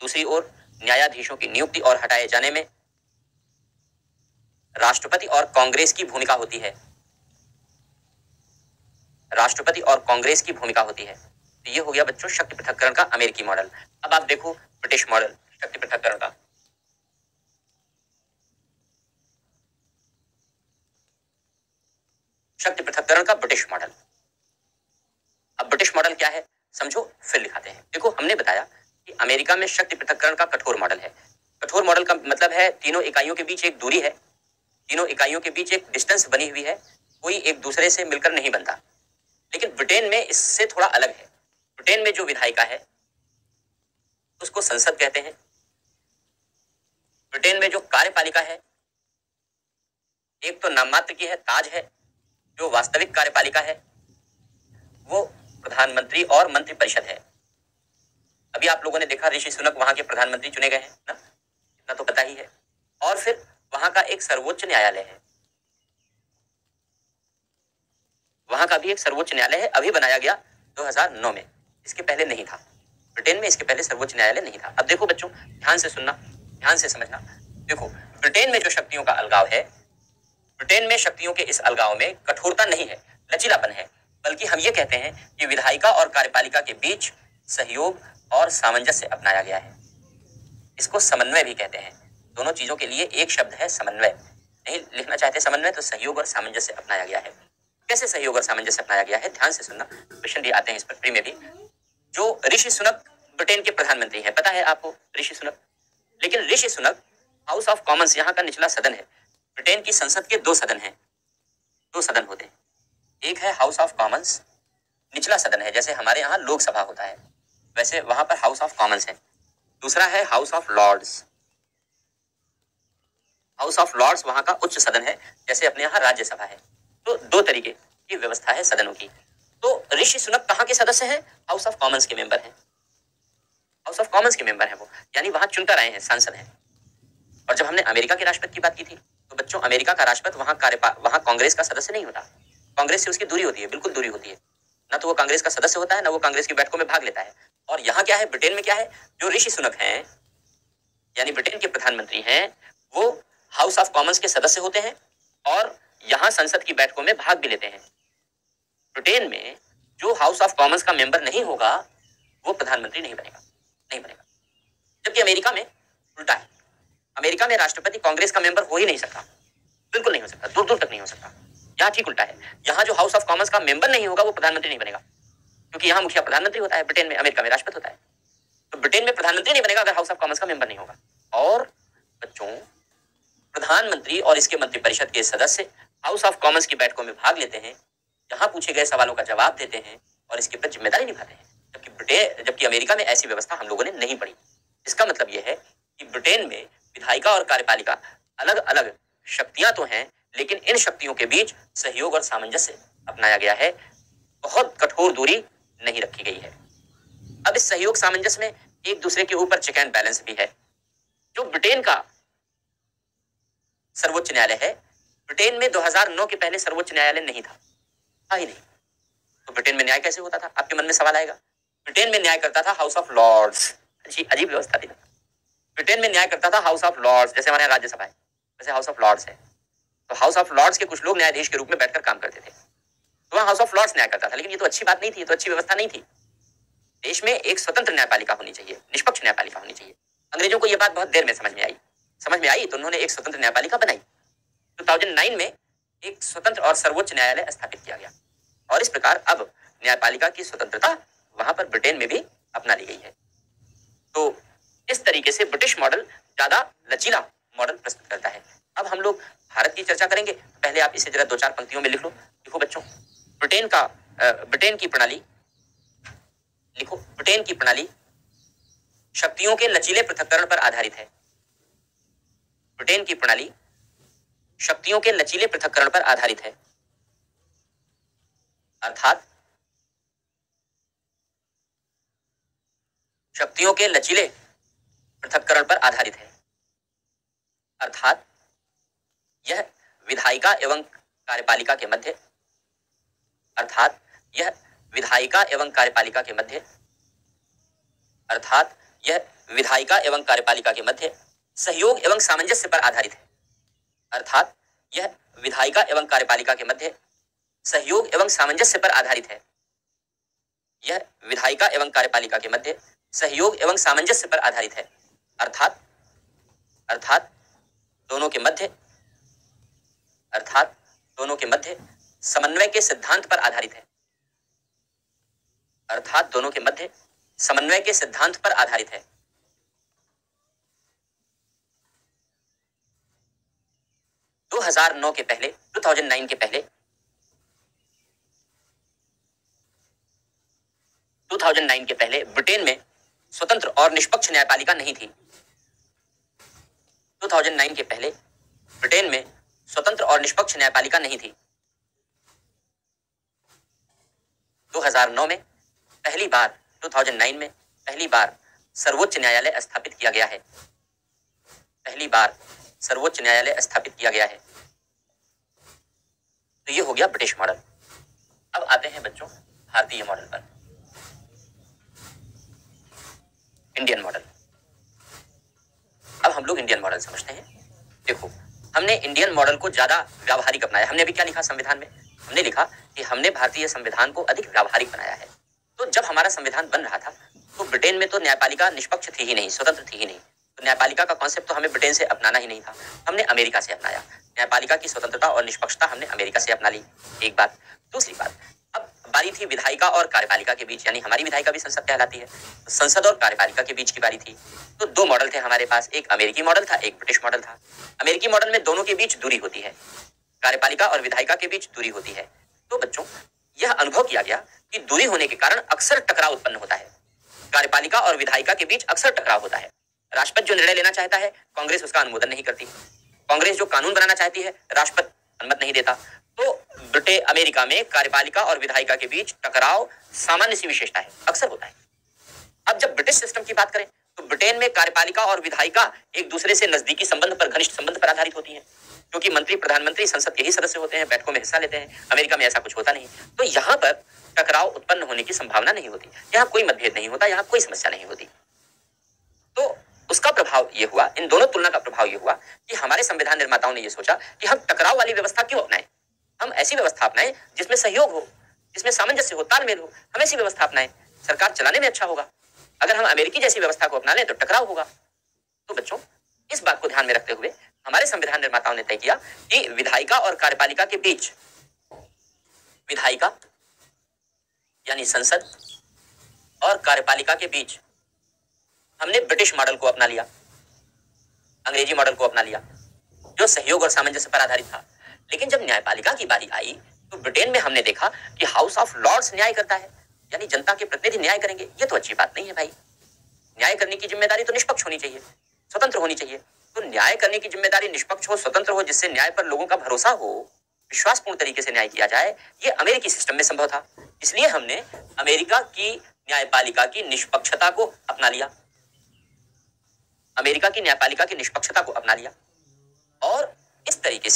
दूसरी ओर न्यायाधीशों की नियुक्ति और हटाए जाने में राष्ट्रपति और कांग्रेस की भूमिका होती है। राष्ट्रपति और कांग्रेस की भूमिका होती है। तो ये हो गया बच्चों शक्ति पृथक्करण का अमेरिकी मॉडल। अब आप देखो ब्रिटिश मॉडल शक्ति पृथक्करण का। शक्ति पृथक्करण का ब्रिटिश मॉडल। अब ब्रिटिश मॉडल क्या है समझो, फिर लिखाते हैं। देखो हमने बताया कि अमेरिका में शक्ति पृथक्करण का कठोर मॉडल है। कठोर मॉडल का मतलब है तीनों इकाइयों के बीच एक दूरी है, तीनों इकाइयों के बीच एक डिस्टेंस बनी हुई है, कोई एक दूसरे से मिलकर नहीं बनता। लेकिन ब्रिटेन में इससे थोड़ा अलग है। ब्रिटेन में जो विधायिका है उसको संसद कहते हैं। ब्रिटेन में जो कार्यपालिका है एक तो नाम मात्र की है, ताज है। जो वास्तविक कार्यपालिका है वो प्रधानमंत्री और मंत्रिपरिषद है। अभी आप लोगों ने देखा ऋषि सुनक वहां के प्रधानमंत्री चुने गए हैं ना, इतना तो पता ही है। और फिर वहां का एक सर्वोच्च न्यायालय है, वहां का भी एक सर्वोच्च न्यायालय है, अभी बनाया गया 2009 में, इसके पहले नहीं था। ब्रिटेन में इसके पहले सर्वोच्च न्यायालय नहीं था। अब देखो बच्चों ध्यान से सुनना, ध्यान से समझना। देखो ब्रिटेन में जो शक्तियों का अलगाव है, ब्रिटेन में शक्तियों के इस अलगाव में कठोरता नहीं है, लचीलापन है, बल्कि हम ये कहते हैं कि विधायिका और कार्यपालिका के बीच सहयोग और सामंजस्य अपनाया गया है। इसको समन्वय भी कहते हैं। दोनों चीजों के लिए एक शब्द है समन्वय। नहीं लिखना चाहते समन्वय तो सहयोग और सामंजस्य अपनाया गया है। कैसे सहयोग और सामंजस्य अपनाया गया है, ध्यान से सुनना, क्वेश्चन भी आते हैं इस पर प्री में भी। जो ऋषि सुनक ब्रिटेन के प्रधानमंत्री हैं, पता है आपको ऋषि सुनक। लेकिन Rishi Sunak house of Commons यहाँ का निचला सदन है। ब्रिटेन की संसद के दो सदन हैं, दो सदन होते हैं। एक है हाउस ऑफ कॉमन्स, निचला सदन है, जैसे हमारे यहाँ लोकसभा होता है वैसे वहां पर हाउस ऑफ कॉमन्स है। दूसरा है House of Lords. House of Lords वहां का उच्च सदन है, जैसे अपने यहाँ राज्यसभा है। तो दो तरीके की व्यवस्था है सदनों की। तो ऋषि सुनक कहाँ के सदस्य हैं, हाउस ऑफ कॉमन्स के मेंबर हैं। हाउस ऑफ कॉमन्स के मेंबर हैं वो, यानी वहां चुनकर आए हैं, सांसद हैं। और जब हमने अमेरिका के राष्ट्रपति की बात की थी तो बच्चों अमेरिका का राष्ट्रपति वहां कांग्रेस का सदस्य नहीं होता। कांग्रेस से उसकी दूरी होती है, बिल्कुल दूरी होती है। ना तो वो कांग्रेस का सदस्य होता है, ना वो कांग्रेस की बैठकों में भाग लेता है। और यहाँ क्या है, ब्रिटेन में क्या है, जो ऋषि सुनक हैं यानी ब्रिटेन के प्रधानमंत्री हैं, वो हाउस ऑफ कॉमन्स के सदस्य होते हैं और यहाँ संसद की बैठकों में भाग भी लेते हैं। ब्रिटेन में जो हाउस ऑफ कॉमन्स का मेंबर नहीं होगा वो प्रधानमंत्री नहीं बनेगा, नहीं बनेगा। जबकि अमेरिका में उल्टा है। अमेरिका में राष्ट्रपति कांग्रेस का मेंबर हो ही नहीं सकता, बिल्कुल नहीं हो सकता, दूर दूर तक नहीं हो सकता। यहाँ ठीक उल्टा है, यहाँ जो हाउस ऑफ कॉमन्स का मेंबर नहीं होगा वो प्रधानमंत्री नहीं बनेगा, क्योंकि यहाँ मुखिया प्रधानमंत्री होता है, ब्रिटेन में, अमेरिका में राष्ट्रपति होता है। तो ब्रिटेन में प्रधानमंत्री नहीं बनेगा अगर हाउस ऑफ कॉमन्स का मेंबर नहीं होगा। और बच्चों प्रधानमंत्री और इसके मंत्रिपरिषद के सदस्य हाउस ऑफ कॉमन्स की बैठकों में भाग लेते हैं, जहां पूछे गए सवालों का जवाब देते हैं और इसके प्रति जिम्मेदारी निभाते हैं। जबकि अमेरिका में ऐसी व्यवस्था हम लोगों ने नहीं पढ़ी। इसका मतलब यह है कि ब्रिटेन में विधायिका और कार्यपालिका अलग अलग शक्तियां तो हैं, लेकिन इन शक्तियों के बीच सहयोग और सामंजस्य अपनाया गया है, बहुत कठोर दूरी नहीं रखी गई है। अब इस सहयोग सामंजस्य में एक दूसरे के ऊपर चेक एंड बैलेंस भी है। जो ब्रिटेन का सर्वोच्च न्यायालय है, ब्रिटेन में 2009 के पहले सर्वोच्च न्यायालय नहीं था ही नहीं। तो ब्रिटेन में न्याय कैसे होता था, आपके मन में सवाल आएगा। ब्रिटेन में न्याय करता था हाउस ऑफ लॉर्ड्स। अजीब व्यवस्था थी ना। ब्रिटेन में न्याय करता था हाउस ऑफ लॉर्ड्स, जैसे हमारे यहाँ राज्यसभा है वैसे हाउस ऑफ लॉर्ड्स है। तो हाउस ऑफ लॉर्ड्स के कुछ लोग न्यायाधीश के रूप में बैठकर काम करते थे, तो वहाँ हाउस ऑफ लॉर्ड्स न्याय करता था। लेकिन ये तो अच्छी बात नहीं थी, ये तो अच्छी व्यवस्था नहीं थी। देश में एक स्वतंत्र न्यायपालिका होनी चाहिए, निष्पक्ष न्यायपालिका होनी चाहिए। अंग्रेजों को यह बात बहुत देर में समझ में आई तो उन्होंने एक स्वतंत्र न्यायपालिका बनाई। 2009 में एक स्वतंत्र और सर्वोच्च न्यायालय स्थापित किया गया और इस प्रकार अब न्यायपालिका की स्वतंत्रता वहां पर ब्रिटेन में भी अपना ली गई है। तो इस तरीके से ब्रिटिश मॉडल ज्यादा लचीला मॉडल प्रस्तुत करता है। अब हम लोग भारत की चर्चा करेंगे। पहले आप इसे जरा 2-4 पंक्तियों में लिख लो। लिखो बच्चों, ब्रिटेन की प्रणाली लिखो। ब्रिटेन की प्रणाली शक्तियों के लचीले पृथक्करण पर आधारित है। ब्रिटेन की प्रणाली शक्तियों के लचीले पृथक्करण पर आधारित है, अर्थात शक्तियों के लचीले पृथक्करण पर आधारित है, अर्थात यह विधायिका एवं कार्यपालिका के मध्य, अर्थात यह विधायिका एवं कार्यपालिका के मध्य, अर्थात यह विधायिका एवं कार्यपालिका के मध्य सहयोग एवं सामंजस्य पर आधारित है, अर्थात यह विधायिका एवं कार्यपालिका के मध्य सहयोग एवं सामंजस्य पर आधारित है। यह विधायिका एवं कार्यपालिका के मध्य सहयोग एवं सामंजस्य पर आधारित है, अर्थात दोनों के मध्य समन्वय के सिद्धांत पर आधारित है, अर्थात दोनों के मध्य समन्वय के सिद्धांत पर आधारित है। 2009 के पहले 2009 के पहले 2009 के पहले ब्रिटेन में स्वतंत्र और निष्पक्ष न्यायपालिका नहीं थी। 2009 के पहले ब्रिटेन में स्वतंत्र और निष्पक्ष न्यायपालिका नहीं थी। 2009 में पहली बार 2009 में पहली बार सर्वोच्च न्यायालय स्थापित किया गया है। पहली बार सर्वोच्च न्यायालय स्थापित किया गया है। तो ये हो गया ब्रिटिश मॉडल। अब आते हैं बच्चों भारतीय मॉडल पर, इंडियन मॉडल। अब हम लोग इंडियन मॉडल समझते हैं। देखो, हमने इंडियन मॉडल को ज्यादा व्यावहारिक अपनाया। हमने अभी क्या लिखा संविधान में? हमने लिखा कि हमने भारतीय संविधान को अधिक व्यावहारिक बनाया है। तो जब हमारा संविधान बन रहा था तो ब्रिटेन में तो न्यायपालिका निष्पक्ष थी ही नहीं, स्वतंत्र थी ही नहीं। तो न्यायपालिका का कॉन्सेप्ट तो हमें ब्रिटेन से अपनाना ही नहीं था, हमने अमेरिका से अपनाया। न्यायपालिका की स्वतंत्रता और निष्पक्षता हमने अमेरिका से अपना ली, एक बात। दूसरी बात, अब बारी थी विधायिका और कार्यपालिका के बीच, यानी हमारी विधायिका भी संसद कहलाती है, तो संसद और कार्यपालिका के बीच की बारी थी। तो दो मॉडल थे हमारे पास, एक अमेरिकी मॉडल था, एक ब्रिटिश मॉडल था। अमेरिकी मॉडल में दोनों के बीच दूरी होती है, कार्यपालिका और विधायिका के बीच दूरी होती है। तो बच्चों, यह अनुभव किया गया कि दूरी होने के कारण अक्सर टकराव उत्पन्न होता है। कार्यपालिका और विधायिका के बीच अक्सर टकराव होता है। राष्ट्रपति जो निर्णय लेना चाहता है, कांग्रेस उसका अनुमोदन नहीं करती। कांग्रेस जो कानून बनाना चाहती है, राष्ट्रपति अनुमति नहीं देता। तो अमेरिका में कार्यपालिका और विधायिका के बीच टकराव सामान्य सी विशेषता है, अक्सर होता है। अब जब ब्रिटिश सिस्टम की बात करें तो ब्रिटेन में कार्यपालिका और विधायिका एक दूसरे से नजदीकी संबंध पर, घनिष्ठ संबंध पर आधारित होती है, क्योंकि मंत्री, प्रधानमंत्री संसद के ही सदस्य होते हैं, बैठकों में हिस्सा लेते हैं। अमेरिका में ऐसा कुछ होता नहीं। तो यहाँ पर टकराव उत्पन्न होने की संभावना नहीं होती, यहाँ कोई मतभेद नहीं होता, यहाँ कोई समस्या नहीं होती। तो उसका प्रभाव ये हुआ, इन दोनों तुलना का प्रभाव ये हुआ कि हमारे संविधान निर्माताओं ने ये सोचा कि हम टकराव वाली व्यवस्था क्यों अपनाएं, हम ऐसी व्यवस्था अपनाएं जिसमें सहयोग हो, जिसमें सामंजस्य हो, तालमेल हो। हम ऐसी व्यवस्था अपनाएं, सरकार चलाने में अच्छा होगा। अगर हम अमेरिकी जैसी व्यवस्था को अपना लें तो टकराव होगा। तो बच्चों, इस बात को ध्यान में रखते हुए हमारे संविधान निर्माताओं ने तय किया कि विधायिका और कार्यपालिका के बीच, विधायिका यानी संसद और कार्यपालिका के बीच हमने ब्रिटिश मॉडल को अपना लिया, अंग्रेजी मॉडल को अपना लिया, जो सहयोग और सामंजस्य पर आधारित था। लेकिन जब न्यायपालिका की बारी आई तो ब्रिटेन में हमने देखा कि हाउस ऑफ लॉर्ड्स न्याय करता है, यानी जनता के प्रतिनिधि न्याय करेंगे। ये तो अच्छी बात नहीं है भाई। न्याय करने की जिम्मेदारी तो निष्पक्ष होनी चाहिए, स्वतंत्र होनी चाहिए। तो न्याय करने की जिम्मेदारी निष्पक्ष हो, स्वतंत्र हो, जिससे न्याय पर लोगों का भरोसा हो, विश्वासपूर्ण तरीके से न्याय किया जाए, ये अमेरिकी सिस्टम में संभव था। इसलिए हमने अमेरिका की न्यायपालिका की निष्पक्षता को अपना लिया, अमेरिका की न्यायपालिका की निष्पक्षता को अपना लिया। और इस तरीके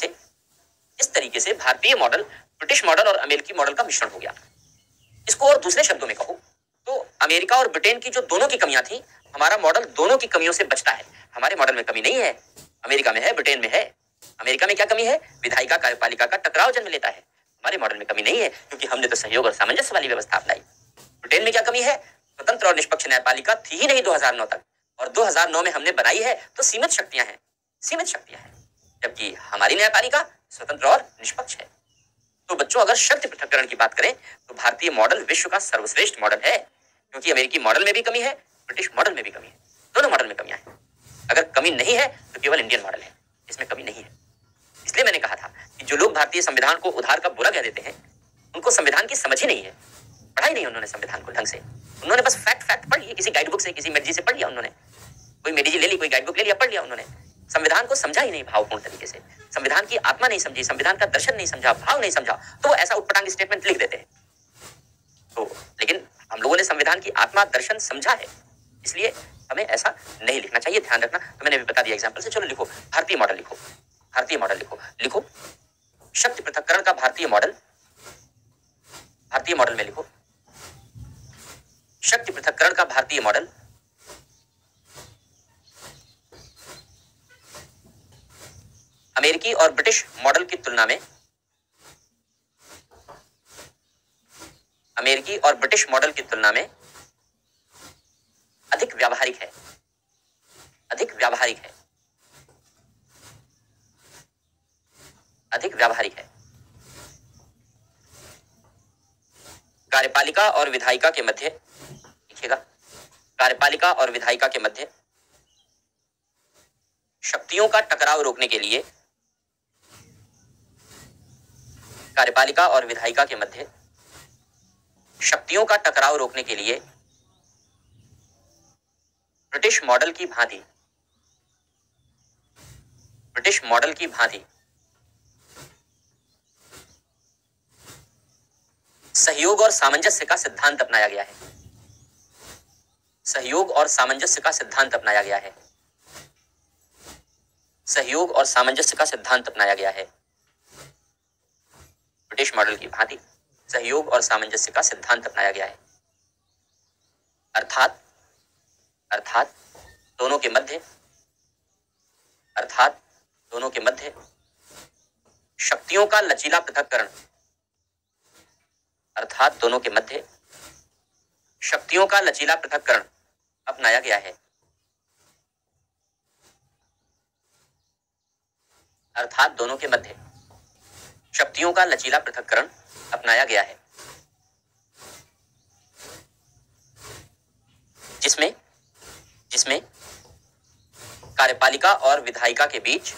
से भारतीय मॉडल, ब्रिटिश मॉडल और अमेरिकी मॉडल का मिश्रण हो गया। इसको और दूसरे शब्दों में कहूं तो अमेरिका और ब्रिटेन की जो दोनों की कमियां थी, हमारा मॉडल दोनों की कमियों से बचता है। हमारे मॉडल में कमी नहीं है, अमेरिका में है, ब्रिटेन में है। अमेरिका में क्या कमी है? विधायिका कार्यपालिका का टकराव जन्म लेता है। हमारे मॉडल में कमी नहीं है, क्योंकि हमने तो सहयोग और सामंजस्य वाली व्यवस्था अपनाई। ब्रिटेन में क्या कमी है? स्वतंत्र और निष्पक्ष न्यायपालिका थी ही नहीं 2009 तक, और 2009 में हमने बनाई है तो सीमित शक्तियां हैं, सीमित शक्तियां हैं, जबकि हमारी न्यायपालिका स्वतंत्र और निष्पक्ष है। तो बच्चों, अगर शक्ति पृथक्करण की बात करें तो भारतीय मॉडल विश्व का सर्वश्रेष्ठ मॉडल है, क्योंकि अमेरिकी मॉडल में भी कमी है, ब्रिटिश मॉडल में भी कमी है, दोनों मॉडल में कमियां हैं। अगर कमी नहीं है तो केवल इंडियन मॉडल है, इसमें कमी नहीं है। इसलिए मैंने कहा था कि जो लोग भारतीय संविधान को उधार का बुरा कह देते हैं, उनको संविधान की समझ ही नहीं है, पढ़ा ही नहीं उन्होंने संविधान को ढंग से। उन्होंने बस फैक्ट पढ़ लिए, किसी गाइड बुक से, किसी मैगजीन से पढ़ लिया उन्होंने, कोई मेडिजी ले ली, कोई गाइड बुक ले लिया, पढ़ लिया उन्होंने। संविधान को समझा ही नहीं भावपूर्ण तरीके से, संविधान की आत्मा नहीं समझी, संविधान का दर्शन नहीं समझा, भाव नहीं समझा, तो वो ऐसा उटपटांग स्टेटमेंट लिख देते हैं। तो लेकिन हम लोगों ने संविधान की आत्मा दर्शन समझा है, इसलिए हमें ऐसा नहीं लिखना चाहिए, ध्यान रखना। तो मैंने भी बता दिया एग्जाम्पल से। चलो लिखो, भारतीय मॉडल लिखो, भारतीय मॉडल लिखो, लिखो शक्ति पृथक्करण का भारतीय मॉडल, भारतीय मॉडल में लिखो शक्ति पृथक्करण का भारतीय मॉडल अमेरिकी और ब्रिटिश मॉडल की तुलना में, अमेरिकी और ब्रिटिश मॉडल की तुलना में अधिक व्यावहारिक है, अधिक व्यावहारिक है, अधिक व्यावहारिक है। कार्यपालिका और विधायिका के मध्य, लिखिएगा, कार्यपालिका और विधायिका के मध्य शक्तियों का टकराव रोकने के लिए, कार्यपालिका और विधायिका के मध्य शक्तियों का टकराव रोकने के लिए ब्रिटिश मॉडल की भांति, ब्रिटिश मॉडल की भांति सहयोग और सामंजस्य का सिद्धांत अपनाया गया है, सहयोग और सामंजस्य का सिद्धांत अपनाया गया है, सहयोग और सामंजस्य का सिद्धांत अपनाया गया है। ब्रिटिश मॉडल की भांति सहयोग और सामंजस्य का सिद्धांत अपनाया गया है। अर्थात अर्थात दोनों के मध्य, अर्थात दोनों के मध्य शक्तियों का लचीला पृथक्करण, अर्थात दोनों के मध्य शक्तियों का लचीला पृथक्करण अपनाया गया है, अर्थात दोनों के मध्य शक्तियों का लचीला पृथक्करण अपनाया गया है, जिसमें जिसमें कार्यपालिका और विधायिका के बीच,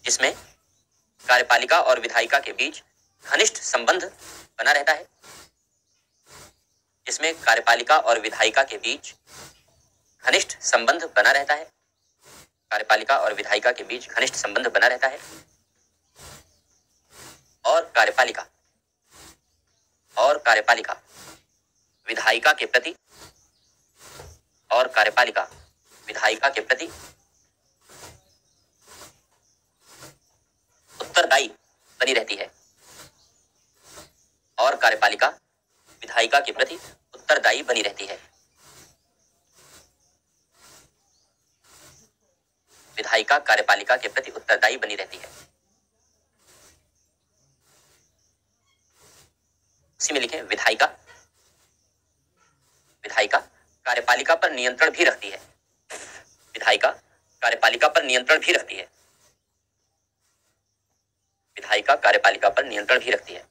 जिसमें कार्यपालिका और विधायिका के बीच घनिष्ठ संबंध बना रहता है, जिसमें कार्यपालिका और विधायिका के बीच घनिष्ठ संबंध बना रहता है, कार्यपालिका और विधायिका के बीच घनिष्ठ संबंध बना रहता है, और कार्यपालिका विधायिका के प्रति, और कार्यपालिका विधायिका के प्रति उत्तरदायी बनी रहती है, और कार्यपालिका विधायिका के प्रति उत्तरदायी बनी रहती है। विधायिका कार्यपालिका के प्रति उत्तरदायी बनी रहती है। उसी में लिखें, विधायिका विधायिका कार्यपालिका पर नियंत्रण भी रखती है, विधायिका कार्यपालिका पर नियंत्रण भी रखती है, विधायिका कार्यपालिका पर नियंत्रण भी रखती है।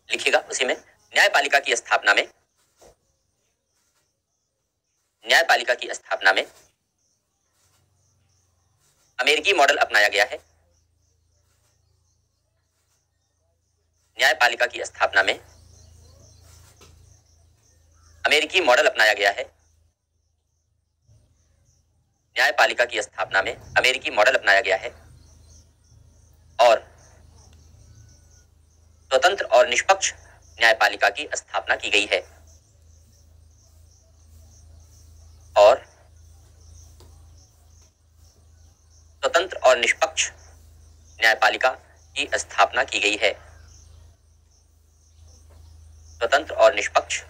लिखिएगा उसी में, न्यायपालिका की स्थापना में, न्यायपालिका की स्थापना में अमेरिकी मॉडल अपनाया गया है, न्यायपालिका की स्थापना में अमेरिकी मॉडल अपनाया गया है, न्यायपालिका की स्थापना में अमेरिकी मॉडल अपनाया गया है, और स्वतंत्र और निष्पक्ष न्यायपालिका की स्थापना की गई है, और स्वतंत्र और निष्पक्ष न्यायपालिका की स्थापना की गई है। स्वतंत्र और निष्पक्ष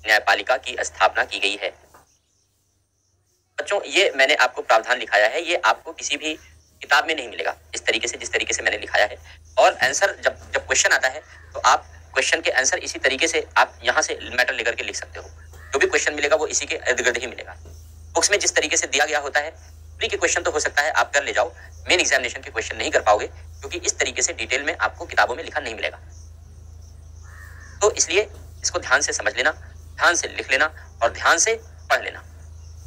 न्यायपालिका की स्थापना की गई है। बच्चों, ये मैंने आपको प्रावधान लिखाया है, ये आपको किसी भी किताब में नहीं मिलेगा इस तरीके से, जिस तरीके से मैंने लिखाया है। और आंसर जब क्वेश्चन आता है तो आप क्वेश्चन के आंसर इसी तरीके से आप यहाँ से मैटर लेकर के लिख सकते हो। जो भी क्वेश्चन मिलेगा वो इसी के इर्द गिर्द ही मिलेगा। बुक्स में जिस तरीके से दिया गया होता है, प्री के क्वेश्चन तो हो सकता है आप कर ले जाओ, मेन एग्जामिनेशन के क्वेश्चन नहीं कर पाओगे, क्योंकि इस तरीके से डिटेल में आपको किताबों में लिखा नहीं मिलेगा। तो इसलिए इसको ध्यान से समझ लेना, ध्यान से लिख लेना और ध्यान से पढ़ लेना,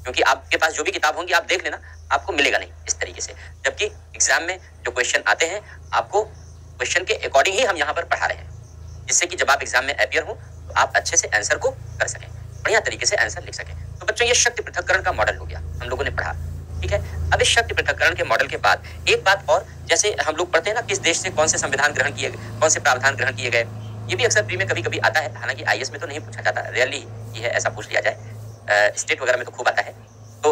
क्योंकि आपके पास जो भी किताब होंगी आप देख लेना, आपको मिलेगा नहीं इस तरीके से। जबकि एग्जाम में जो क्वेश्चन आते हैं, आपको क्वेश्चन के अकॉर्डिंग ही हम यहाँ पर पढ़ा रहे हैं, जिससे कि जब आप एग्जाम में अपियर हो तो आप अच्छे से आंसर को कर सकें, बढ़िया तरीके से आंसर लिख सकें। तो बच्चों, ये शक्ति पृथक्करण का मॉडल हो गया, हम लोगों ने पढ़ा, ठीक है। अब इस शक्ति पृथक्करण के मॉडल के बाद एक बात और, जैसे हम लोग पढ़ते हैं ना, किस देश से कौन से संविधान ग्रहण किए गए, कौन से प्रावधान ग्रहण किए गए, ये भी अक्सर प्री में कभी कभी आता है। हालांकि आईएएस में तो नहीं पूछा जाता, रियली ये है, ऐसा पूछ लिया जाए, स्टेट वगैरह में तो खूब आता है। तो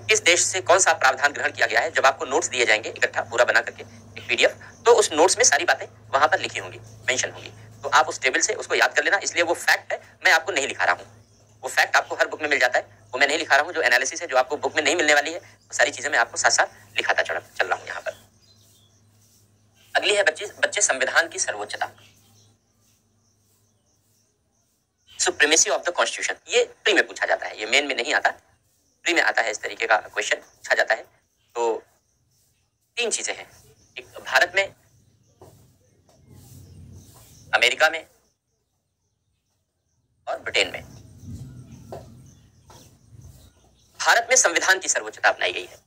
किस देश से कौन सा प्रावधान ग्रहण किया गया है, जब आपको नोट्स दिए जाएंगे इकट्ठा पूरा बना करके एक पीडीएफ, तो उस नोट्स में सारी बातें वहां पर लिखी होंगी, मेंशन होंगी, तो आप उस टेबल से उसको याद कर लेना। इसलिए वो फैक्ट है, मैं आपको नहीं लिखा रहा हूँ, वो फैक्ट आपको हर बुक में मिल जाता है, वो मैं नहीं लिखा रहा हूँ। जो एनालिसिस है, जो आपको बुक में नहीं मिलने वाली है, वो सारी चीजें मैं आपको साथ साथ लिखाता चल रहा हूँ यहाँ पर। अगली है बच्चे संविधान की सर्वोच्चता, सुप्रीमेसी ऑफ द कॉन्स्टिट्यूशन। ये प्री में पूछा जाता है, ये मेन में नहीं आता, प्री में आता है, इस तरीके का क्वेश्चन पूछा जाता है। तो तीन चीजें हैं, एक भारत में, अमेरिका में और ब्रिटेन में। भारत में संविधान की सर्वोच्चता अपनाई गई है,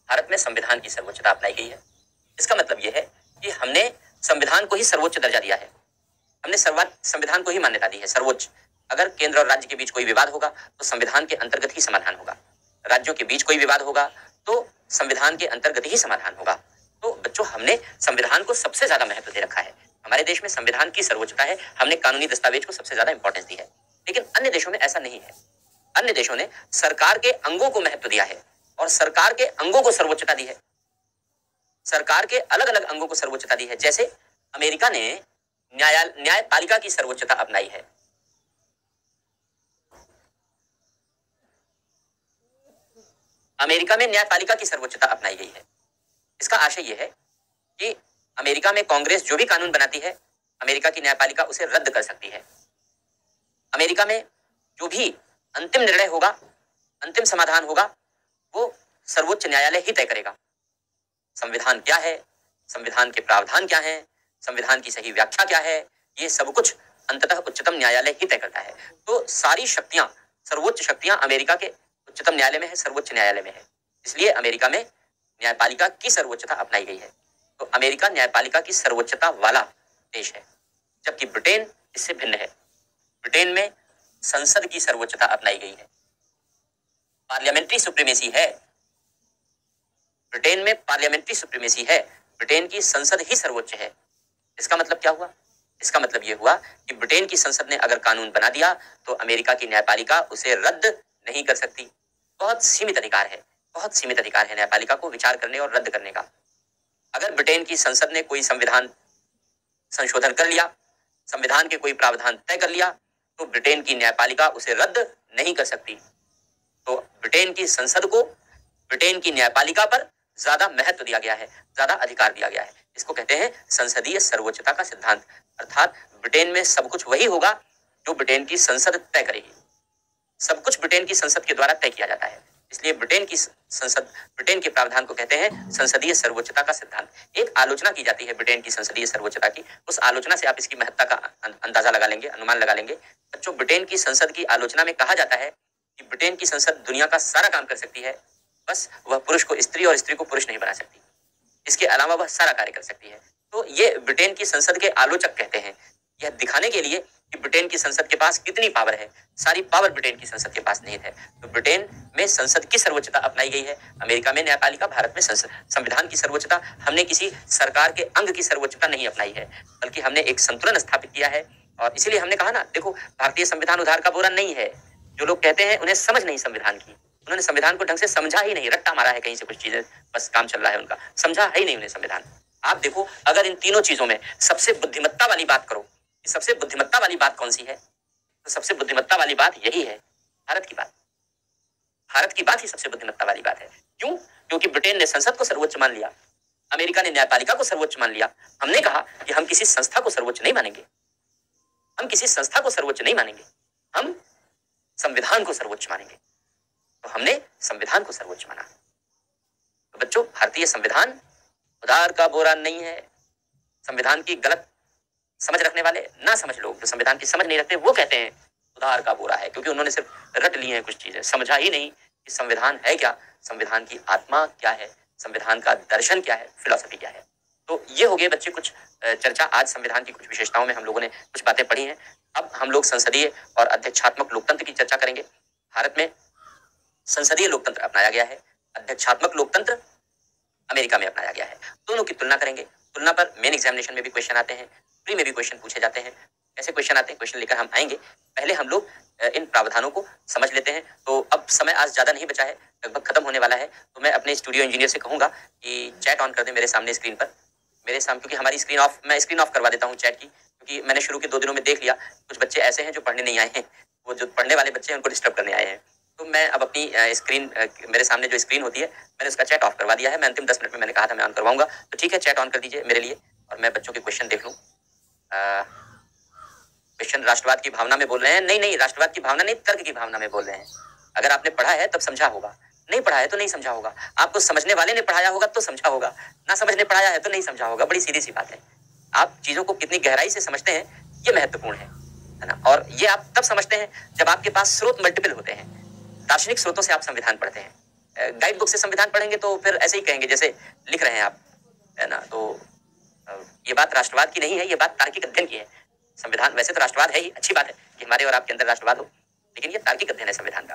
भारत में संविधान की सर्वोच्चता अपनाई गई है। इसका मतलब यह है कि हमने संविधान को ही सर्वोच्च दर्जा दिया है, हमने संविधान को ही मान्यता दी है, सर्वोच्च। अगर केंद्र और राज्य के बीच कोई विवाद होगा तो संविधान के अंतर्गत ही समाधान होगा, राज्यों के बीच कोई विवाद होगा तो संविधान के अंतर्गत ही समाधान होगा। तो बच्चों, हमने संविधान को सबसे ज्यादा महत्व दे रखा है, हमारे देश में संविधान की सर्वोच्चता है, हमने कानूनी दस्तावेज को सबसे ज्यादा इंपॉर्टेंस दी है। लेकिन अन्य देशों में ऐसा नहीं है, अन्य देशों ने सरकार के अंगों को महत्व दिया है और सरकार के अंगों को सर्वोच्चता दी है, सरकार के अलग अलग अंगों को सर्वोच्चता दी है। जैसे अमेरिका ने न्यायपालिका की सर्वोच्चता अपनाई है, अमेरिका में न्यायपालिका की सर्वोच्चता अपनाई गई है। इसका आशय यह है कि अमेरिका में कांग्रेस जो भी कानून बनाती है, अमेरिका की न्यायपालिका उसे रद्द कर सकती है। अमेरिका में जो भी अंतिम निर्णय होगा, अंतिम समाधान होगा, वो सर्वोच्च न्यायालय ही तय करेगा। संविधान क्या है, संविधान के प्रावधान क्या हैं, संविधान की सही व्याख्या क्या है, ये सब कुछ अंततः उच्चतम न्यायालय ही तय करता है। तो सारी शक्तियां, सर्वोच्च शक्तियां अमेरिका के उच्चतम न्यायालय में है, सर्वोच्च न्यायालय में है। इसलिए अमेरिका में न्यायपालिका की सर्वोच्चता अपनाई गई है। तो अमेरिका न्यायपालिका की सर्वोच्चता वाला देश है, जबकि ब्रिटेन इससे भिन्न है। ब्रिटेन में संसद की सर्वोच्चता अपनाई गई है, पार्लियामेंट्री सुप्रीमेसी है। ब्रिटेन में पार्लियामेंट्री सुप्रीमेसी है, ब्रिटेन की संसद ही सर्वोच्च है। इसका मतलब क्या हुआ? इसका मतलब यह हुआ कि ब्रिटेन की संसद ने अगर कानून बना दिया तो अमेरिका की न्यायपालिका उसे रद्द नहीं कर सकती। बहुत सीमित अधिकार है, बहुत सीमित अधिकार है न्यायपालिका को विचार करने और रद्द करने का। अगर ब्रिटेन की संसद ने कोई संविधान संशोधन कर लिया, संविधान के कोई प्रावधान तय कर लिया, तो ब्रिटेन की न्यायपालिका उसे रद्द नहीं कर सकती। तो ब्रिटेन की संसद को ब्रिटेन की न्यायपालिका पर ज्यादा महत्व दिया गया है, ज्यादा अधिकार दिया गया है। इसको कहते हैं संसदीय सर्वोच्चता का सिद्धांत। अर्थात ब्रिटेन में सब कुछ वही होगा जो ब्रिटेन की संसद तय करेगी। सब कुछ ब्रिटेन की संसद के द्वारा तय किया जाता है, इसलिए ब्रिटेन की संसद, ब्रिटेन के प्रावधान को कहते हैं संसदीय सर्वोच्चता का सिद्धांत। एक आलोचना की जाती है ब्रिटेन की संसदीय सर्वोच्चता की, उस आलोचना से आप इसकी महत्ता का अंदाजा लगा लेंगे, अनुमान लगा लेंगे। बच्चों, ब्रिटेन की संसद की आलोचना में कहा जाता है कि ब्रिटेन की संसद दुनिया का सारा काम कर सकती है, बस वह पुरुष को स्त्री और स्त्री को पुरुष नहीं बना सकती, इसके अलावा वह सारा कार्य कर सकती है। तो ये ब्रिटेन की संसद के आलोचक कहते हैं, यह दिखाने के लिए कि ब्रिटेन की संसद के पास कितनी पावर है। सारी पावर ब्रिटेन की संसद के पास नहीं है। तो ब्रिटेन में संसद की सर्वोच्चता अपनाई गई है, अमेरिका में न्यायपालिका, भारत में संविधान की सर्वोच्चता। हमने किसी सरकार के अंग की सर्वोच्चता नहीं अपनाई है, बल्कि हमने एक संतुलन स्थापित किया है। और इसीलिए हमने कहा ना, देखो, भारतीय संविधान उधार का बोरा नहीं है। जो लोग कहते हैं उन्हें समझ नहीं संविधान की, उन्होंने संविधान को ढंग से समझा ही नहीं, रट्टा मारा है कहीं से कुछ चीजें, बस काम चल रहा है उनका, समझा है ही नहीं उन्हें संविधान। आप देखो, अगर इन तीनों चीजों में सबसे बुद्धिमत्ता वाली बात करो, कि सबसे बुद्धिमत्ता वाली बात कौन सी है, तो सबसे बुद्धिमत्ता वाली बात यही है, भारत की बात। भारत की बात ही सबसे बुद्धिमत्ता वाली बात है। क्यों? क्योंकि ब्रिटेन ने संसद को सर्वोच्च मान लिया, अमेरिका ने न्यायपालिका को सर्वोच्च मान लिया। हमने कहा कि हम किसी संस्था को सर्वोच्च नहीं मानेंगे, हम किसी संस्था को सर्वोच्च नहीं मानेंगे, हम संविधान को सर्वोच्च मानेंगे। तो हमने संविधान को सर्वोच्च माना। तो बच्चों, भारतीय संविधान उधार का बोरा नहीं है। संविधान की गलत समझ रखने वाले, ना समझ लोग जो संविधान की समझ नहीं रखते, वो कहते हैं उधार का बोरा है, क्योंकि उन्होंने सिर्फ रट ली है कुछ चीजें, समझा ही नहीं कि संविधान है क्या, संविधान की आत्मा क्या है, संविधान का दर्शन क्या है, फिलॉसफी क्या है। तो ये हो गए बच्चे कुछ चर्चा। आज संविधान की कुछ विशेषताओं में हम लोगों ने कुछ बातें पढ़ी हैं। अब हम लोग संसदीय और अध्यक्षात्मक लोकतंत्र की चर्चा करेंगे। भारत में संसदीय लोकतंत्र अपनाया गया है, अध्यक्षात्मक लोकतंत्र अमेरिका में अपनाया गया है। दोनों की तुलना करेंगे। तुलना पर मेन एग्जामिनेशन में भी क्वेश्चन आते हैं, प्री में भी क्वेश्चन पूछे जाते हैं। कैसे क्वेश्चन आते हैं, क्वेश्चन लेकर हम आएंगे। पहले हम लोग इन प्रावधानों को समझ लेते हैं। तो अब समय आज ज्यादा नहीं बचा है, लगभग खत्म होने वाला है। तो मैं अपने स्टूडियो इंजीनियर से कहूंगा कि चैट ऑन कर दे मेरे सामने स्क्रीन पर, मेरे सामने, क्योंकि हमारी स्क्रीन ऑफ, मैं स्क्रीन ऑफ करवा देता हूँ चैट की, क्योंकि मैंने शुरू के 2 दिनों में देख लिया कुछ बच्चे ऐसे हैं जो पढ़ने नहीं आए हैं, वो जो पढ़ने वाले बच्चे हैं उनको डिस्टर्ब करने आए हैं। तो मैं अब अपनी स्क्रीन, मेरे सामने जो स्क्रीन होती है, मैंने उसका चैट ऑफ करवा दिया है। मैं अंतिम 10 मिनट में, मैंने कहा था मैं ऑन करवाऊंगा, तो ठीक है, चैट ऑन कर दीजिए मेरे लिए और मैं बच्चों के क्वेश्चन देख लूँ। क्वेश्चन राष्ट्रवाद की भावना में बोल रहे हैं। नहीं नहीं, राष्ट्रवाद की भावना नहीं, तर्क की भावना में बोल रहे हैं। अगर आपने पढ़ा है तब समझा होगा, नहीं पढ़ा है तो नहीं समझा होगा। आपको समझने वाले ने पढ़ाया होगा तो समझा होगा, ना समझने पढ़ाया है तो नहीं समझा होगा। बड़ी सीधी सी बात है। आप चीजों को कितनी गहराई से समझते हैं, ये महत्वपूर्ण है ना। और ये आप तब समझते हैं जब आपके पास स्रोत मल्टीपल होते हैं। दार्शनिक स्रोतों से आप संविधान पढ़ते हैं, गाइड बुक से संविधान पढ़ेंगे तो फिर ऐसे ही कहेंगे जैसे लिख रहे हैं आप, है ना। तो ये बात राष्ट्रवाद की नहीं है, ये बात तार्किक अध्ययन की है। संविधान वैसे तो राष्ट्रवाद है ही, अच्छी बात है कि हमारे और आपके अंदर राष्ट्रवाद हो, लेकिन ये तार्किक अध्ययन है संविधान का।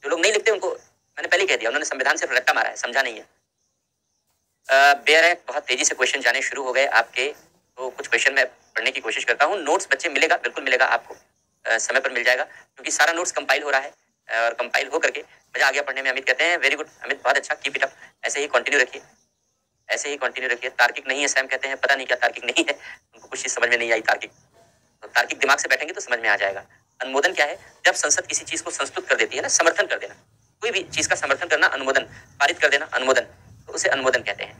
जो लोग नहीं लिखते उनको मैंने पहले कह दिया, उन्होंने संविधान सिर्फ रट्टा मारा है, समझा नहीं है। बेयर है, बहुत तेजी से क्वेश्चन जाने शुरू हो गए आपके, तो कुछ क्वेश्चन मैं पढ़ने की कोशिश करता हूँ। नोट्स बच्चे मिलेगा, बिल्कुल मिलेगा आपको, समय पर मिल जाएगा, क्योंकि सारा नोट्स कंपाइल हो रहा है और कंपाइल हो करके मजा आ गया पढ़ने में। अमित कहते हैं वेरी गुड, अमित बहुत अच्छा, कीप इट अप, ऐसे ही कंटिन्यू रखिए, ऐसे ही कंटिन्यू रखिए। तार्किक नहीं है, सैम कहते हैं पता नहीं क्या तार्किक नहीं है, उनको कुछ चीज समझ में नहीं आई तार्किक। तो तार्किक दिमाग से बैठेंगे तो समझ में आ जाएगा। अनुमोदन क्या है? जब संसद किसी चीज को संस्तुत कर देती है ना, समर्थन कर देना, कोई भी चीज का समर्थन करना, अनुमोदन, पारित कर देना, अनुमोदन, तो उसे अनुमोदन कहते हैं।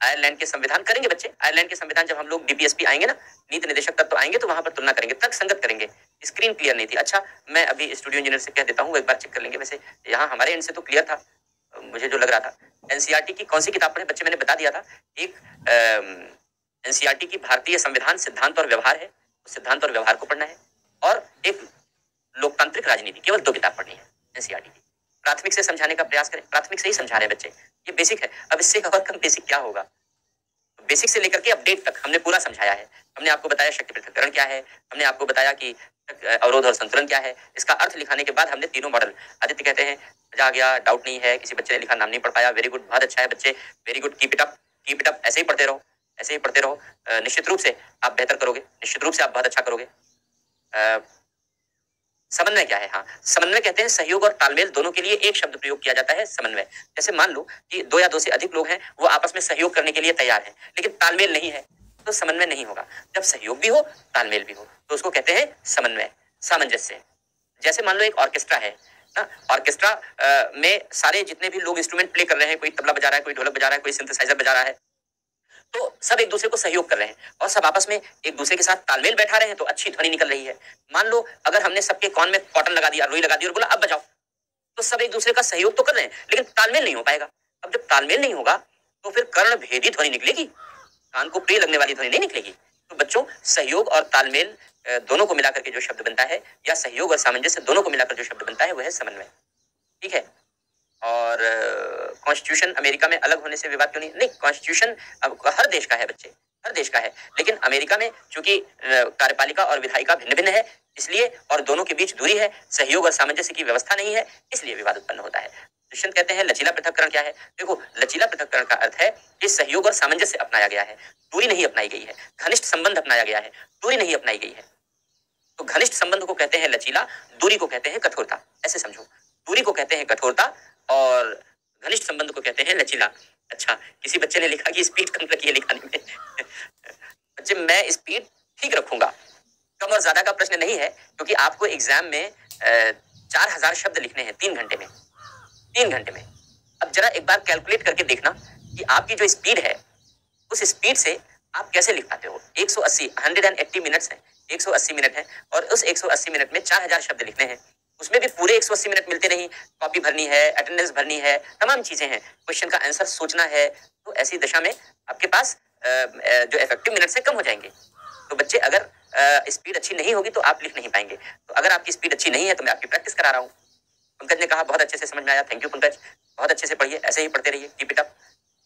आयरलैंड के संविधान करेंगे बच्चे, आयरलैंड के संविधान जब हम लोग डीपीएसपी आएंगे ना, नीति निदेशक तत्व आएंगे, तो वहां पर तुलना करेंगे, तर्क संगत करेंगे। स्क्रीन क्लियर नहीं थी, अच्छा मैं अभी स्टूडियो इंजीनियर से कह देता हूँ, एक बार चेक कर लेंगे। वैसे यहाँ हमारे एंड से तो क्लियर था, मुझे जो लग रहा था। एनसीईआरटी की कौन सी किताब पढ़े बच्चे? मैंने बता दिया था, एक एनसीईआरटी की भारतीय संविधान सिद्धांत और व्यवहार है, सिद्धांत और व्यवहार को पढ़ना है, और एक लोकतांत्रिक राजनीति, केवल 2 किताब पढ़नी है एनसीईआरटी की। प्राथमिक से समझाने का प्रयास करें, प्राथमिक से ही समझा रहे हैं बच्चे, ये बेसिक है। अब इससे और कम बेसिक क्या होगा? बेसिक से लेकर के अपडेट तक हमने पूरा समझाया है। हमने आपको बताया शक्ति पृथक्करण क्या है, हमने आपको बताया कि अवरोध और संतुलन क्या है, इसका अर्थ लिखाने के बाद हमने तीनों मॉडल। आदित्य कहते हैं मजा आ गया, डाउट नहीं है, किसी बच्चे ने लिखा नाम नहीं पढ़ पाया, वेरी गुड, बहुत अच्छा है बच्चे, very good, keep it up, keep it up, ऐसे ही पढ़ते रहो, ऐसे ही पढ़ते रहो। निश्चित रूप से आप बेहतर करोगे, निश्चित रूप से आप बहुत अच्छा करोगे। समन्वय क्या है? हाँ, समन्वय कहते हैं सहयोग और तालमेल दोनों के लिए एक शब्द प्रयोग किया जाता है, समन्वय। जैसे मान लो कि 2 या 2 से अधिक लोग हैं, वो आपस में सहयोग करने के लिए तैयार हैं, लेकिन तालमेल नहीं है, तो समन्वय नहीं होगा। जब सहयोग भी हो, तालमेल भी हो, तो उसको कहते हैं समन्वय, सामंजस्य। जैसे मान लो एक ऑर्केस्ट्रा है ना, ऑर्केस्ट्रा में सारे जितने भी लोग इंस्ट्रूमेंट प्ले कर रहे हैं, कोई तबला बजा रहा है, कोई ढोलक बजा रहा है, कोई सिंथेसाइजर बजा रहा है, तो सब एक दूसरे को सहयोग कर रहे हैं और सब आपस में एक दूसरे के साथ तालमेल बैठा रहे हैं, तो अच्छी ध्वनि निकल रही है। मान लो अगर हमने सबके कान में कॉटन लगा दिया, रुई लगा दी और बोला अब बजाओ, तो सब एक दूसरे का सहयोग तो कर रहे हैं, लेकिन तालमेल नहीं हो पाएगा। अब जब तालमेल नहीं होगा तो फिर कर्ण भेदी ध्वनि निकलेगी, कान को प्रिय लगने वाली ध्वनि नहीं निकलेगी। तो बच्चों, सहयोग और तालमेल दोनों को मिलाकर के जो शब्द बनता है, या सहयोग और सामंजस्य दोनों को मिलाकर जो शब्द बनता है, वह है समन्वय। ठीक है। और कॉन्स्टिट्यूशन अमेरिका में अलग होने से विवाद क्यों नहीं? नहीं, कॉन्स्टिट्यूशन अब हर देश का है बच्चे, हर देश का है, लेकिन अमेरिका में चूंकि कार्यपालिका और विधायिका भिन्न भिन्न है, इसलिए, और दोनों के बीच दूरी है, सहयोग और सामंजस्य की व्यवस्था नहीं है, इसलिए विवाद उत्पन्न होता है। दुष्यंत कहते हैं लचीला पृथक्करण क्या है? देखो, लचीला पृथक्करण का अर्थ है कि सहयोग और सामंजस्य अपनाया गया है, दूरी नहीं अपनाई गई है। घनिष्ठ संबंध अपनाया गया है, दूरी नहीं अपनाई गई है। तो घनिष्ठ संबंध को कहते हैं लचीला, दूरी को कहते हैं कठोरता। ऐसे समझो, दूरी को कहते हैं कठोरता और घनिष्ठ संबंध को कहते हैं लचीला। अच्छा, किसी बच्चे ने लिखा कि स्पीड कम लगी है लिखाने में बच्चे मैं स्पीड ठीक रखूंगा, कम और ज्यादा का प्रश्न नहीं है, क्योंकि आपको एग्जाम में 4000 शब्द लिखने हैं 3 घंटे में, 3 घंटे में। अब जरा एक बार कैलकुलेट करके देखना कि आपकी जो स्पीड है उस स्पीड से आप कैसे लिख पाते हो। 180 मिनट्स है, 180 मिनट है, और उस 180 मिनट में 4000 शब्द लिखने हैं। उसमें भी पूरे 180 मिनट मिलते नहीं, कॉपी भरनी है, अटेंडेंस भरनी है, तमाम चीजें हैं, क्वेश्चन का आंसर सोचना है। तो ऐसी दशा में आपके पास जो इफेक्टिव मिनट्स है कम हो जाएंगे। तो बच्चे अगर स्पीड अच्छी नहीं होगी तो आप लिख नहीं पाएंगे। तो अगर आपकी स्पीड अच्छी नहीं है तो मैं आपकी प्रैक्टिस करा रहा हूँ। पंकज ने कहा बहुत अच्छे से समझ में आया, थैंक यू पंकज, बहुत अच्छे से पढ़िए, ऐसे ही पढ़ते रहिए, कीप इट अप।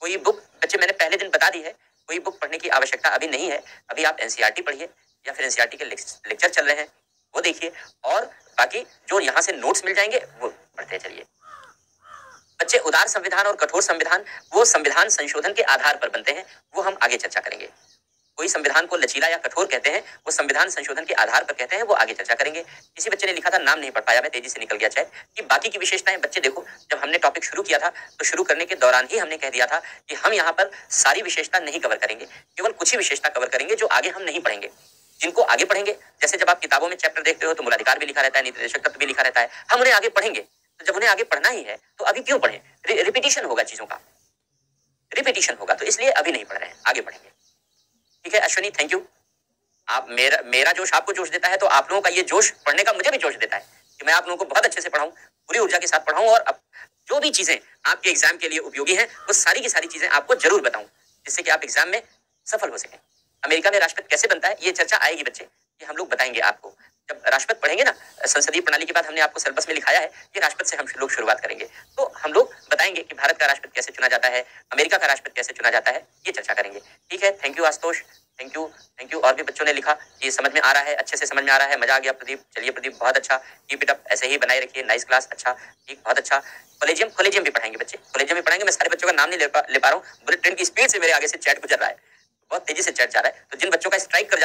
कोई बुक बच्चे मैंने पहले दिन बता दी है, कोई बुक पढ़ने की आवश्यकता अभी नहीं है। अभी आप एनसीईआरटी पढ़िए या फिर एनसीईआरटी के लेक्चर चल रहे हैं वो देखिए, और बाकी जो यहाँ से नोट्स मिल जाएंगे वो पढ़ते चलिए। बच्चे उदार संविधान और कठोर संविधान वो संविधान संशोधन के आधार पर बनते हैं, वो हम आगे चर्चा करेंगे। कोई संविधान को लचीला या कठोर कहते हैं, वो संविधान संशोधन के आधार पर कहते हैं, वो आगे चर्चा करेंगे। किसी बच्चे ने लिखा था, नाम नहीं पढ़ पाया मैं, तेजी से निकल गया चैट, कि बाकी की विशेषताएं। बच्चे देखो, जब हमने टॉपिक शुरू किया था तो शुरू करने के दौरान ही हमने कह दिया था कि हम यहाँ पर सारी विशेषता नहीं कवर करेंगे, केवल कुछ ही विशेषता कवर करेंगे जो आगे हम नहीं पढ़ेंगे, जिनको आगे पढ़ेंगे। जैसे जब आप किताबों में चैप्टर देखते हो तो मूलाधिकार भी लिखा रहता है, नीति निर्देशक तत्व भी लिखा रहता है, हम उन्हें आगे पढ़ेंगे। तो जब उन्हें आगे पढ़ना ही है तो अभी क्यों पढ़े, रिपीटिशन होगा, चीजों का रिपीटिशन होगा, तो इसलिए अभी नहीं पढ़ रहे हैं, आगे पढ़ेंगे। ठीक है अश्विनी, थैंक यू। आप मेरा जोश आपको जोश देता है, तो आप लोगों का ये जोश पढ़ने का मुझे भी जोश देता है कि मैं आप लोगों को बहुत अच्छे से पढ़ाऊं, पूरी ऊर्जा के साथ पढ़ाऊं, और अब जो भी चीजें आपके एग्जाम के लिए उपयोगी हैं वो सारी की सारी चीजें आपको जरूर बताऊं, जिससे कि आप एग्जाम में सफल हो सकें। अमेरिका में राष्ट्रपति कैसे बनता है ये चर्चा आएगी बच्चे, ये हम लोग बताएंगे आपको जब राष्ट्रपति पढ़ेंगे ना। संसदीय प्रणाली के बाद हमने आपको सिलेबस में लिखाया है कि राष्ट्रपति से हम लोग शुरुआत करेंगे, तो हम लोग बताएंगे कि भारत का राष्ट्रपति कैसे चुना जाता है, अमेरिका का राष्ट्रपति कैसे चुना जाता है, ये चर्चा करेंगे। ठीक है, thank you Ashutosh, thank you, thank you. और भी बच्चों ने लिखा ये समझ में आ रहा है, अच्छे से समझ में आ रहा है, मजा आ गया प्रदीप, चलिए प्रदीप बहुत अच्छा, कीप इट अप, ऐसे ही बनाए रखिए, नाइस क्लास, अच्छा ठीक, बहुत अच्छा। कॉलेजियम भी पढ़ाएंगे बच्चे, कॉलेजियम भी पढ़ाएंगे। मैं सारे बच्चों का नाम नहीं ले पा रहा हूँ, बुलेट ट्रेन की स्पीड से मेरे आगे से चैट गुजर रहा है, बहुत तेजी से चैट जा रहा है। तो जिन बच्चों का स्ट्राइक कर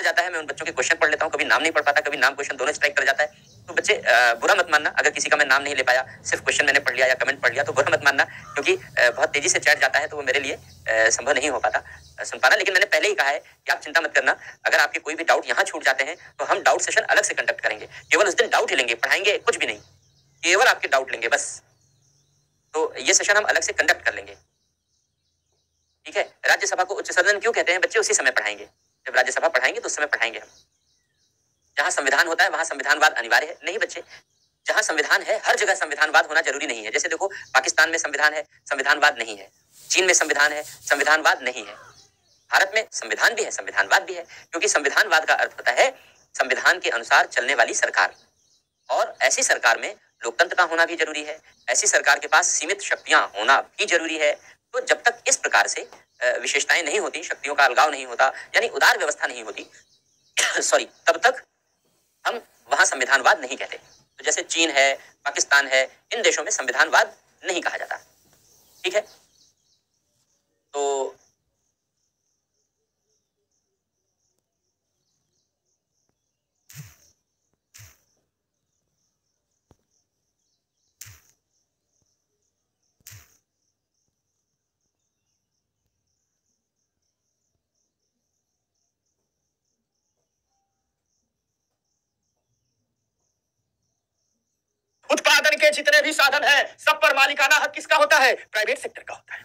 जाता है मैं उन बच्चों के क्वेश्चन पढ़ लेता हूँ, कभी नाम नहीं पढ़ पाता, कभी नाम क्वेश्चन दोनों स्ट्राइक कर जाता है। तो बच्चे बुरा मत मानना अगर किसी का मैं नाम नहीं ले पाया, सिर्फ क्वेश्चन मैंने पढ़ लिया या कमेंट पढ़ लिया, तो बुरा मत मानना, क्योंकि बहुत तेजी से चैट जाता है तो वो मेरे लिए संभव नहीं हो पाता सुन पाना। लेकिन मैंने पहले ही कहा है कि आप चिंता मत करना, अगर आपके कोई भी डाउट यहाँ छूट जाते हैं तो हम डाउट सेशन अलग से कंडक्ट करेंगे, केवल उस दिन डाउट ही लेंगे, पढ़ाएंगे कुछ भी नहीं, केवल आपके डाउट लेंगे बस। तो ये सेशन हम अलग से कंडक्ट कर लेंगे। ठीक है, राज्यसभा को उच्च सदन क्यों कहते हैं बच्चे, उसी समय पढ़ाएंगे, जब राज्यसभा पढ़ाएंगे तो उस समय पढ़ाएंगे हम। जहां संविधान होता है वहां संविधानवाद अनिवार्य है, नहीं बच्चे, जहां संविधान है हर जगह संविधानवाद होना जरूरी नहीं है। जैसे देखो, पाकिस्तान में संविधान है, संविधानवाद नहीं है, चीन में संविधान है, संविधानवाद नहीं है, भारत में संविधान भी है, संविधानवाद भी है, क्योंकि संविधानवाद का अर्थ होता है संविधान के अनुसार चलने वाली सरकार, और ऐसी सरकार में लोकतंत्र का होना भी जरूरी है, ऐसी सरकार के पास सीमित शक्तियां होना भी जरूरी है। तो जब तक इस प्रकार से विशेषताएं नहीं होती, शक्तियों का अलगाव नहीं होता, यानी उदार व्यवस्था नहीं होती सॉरी, तब तक हम वहां संविधानवाद नहीं कहते। तो जैसे चीन है, पाकिस्तान है, इन देशों में संविधानवाद नहीं कहा जाता। ठीक है, तो उत्पादन के जितने भी साधन हैं सब पर मालिकाना हक किसका होता है, प्राइवेट सेक्टर का होता है।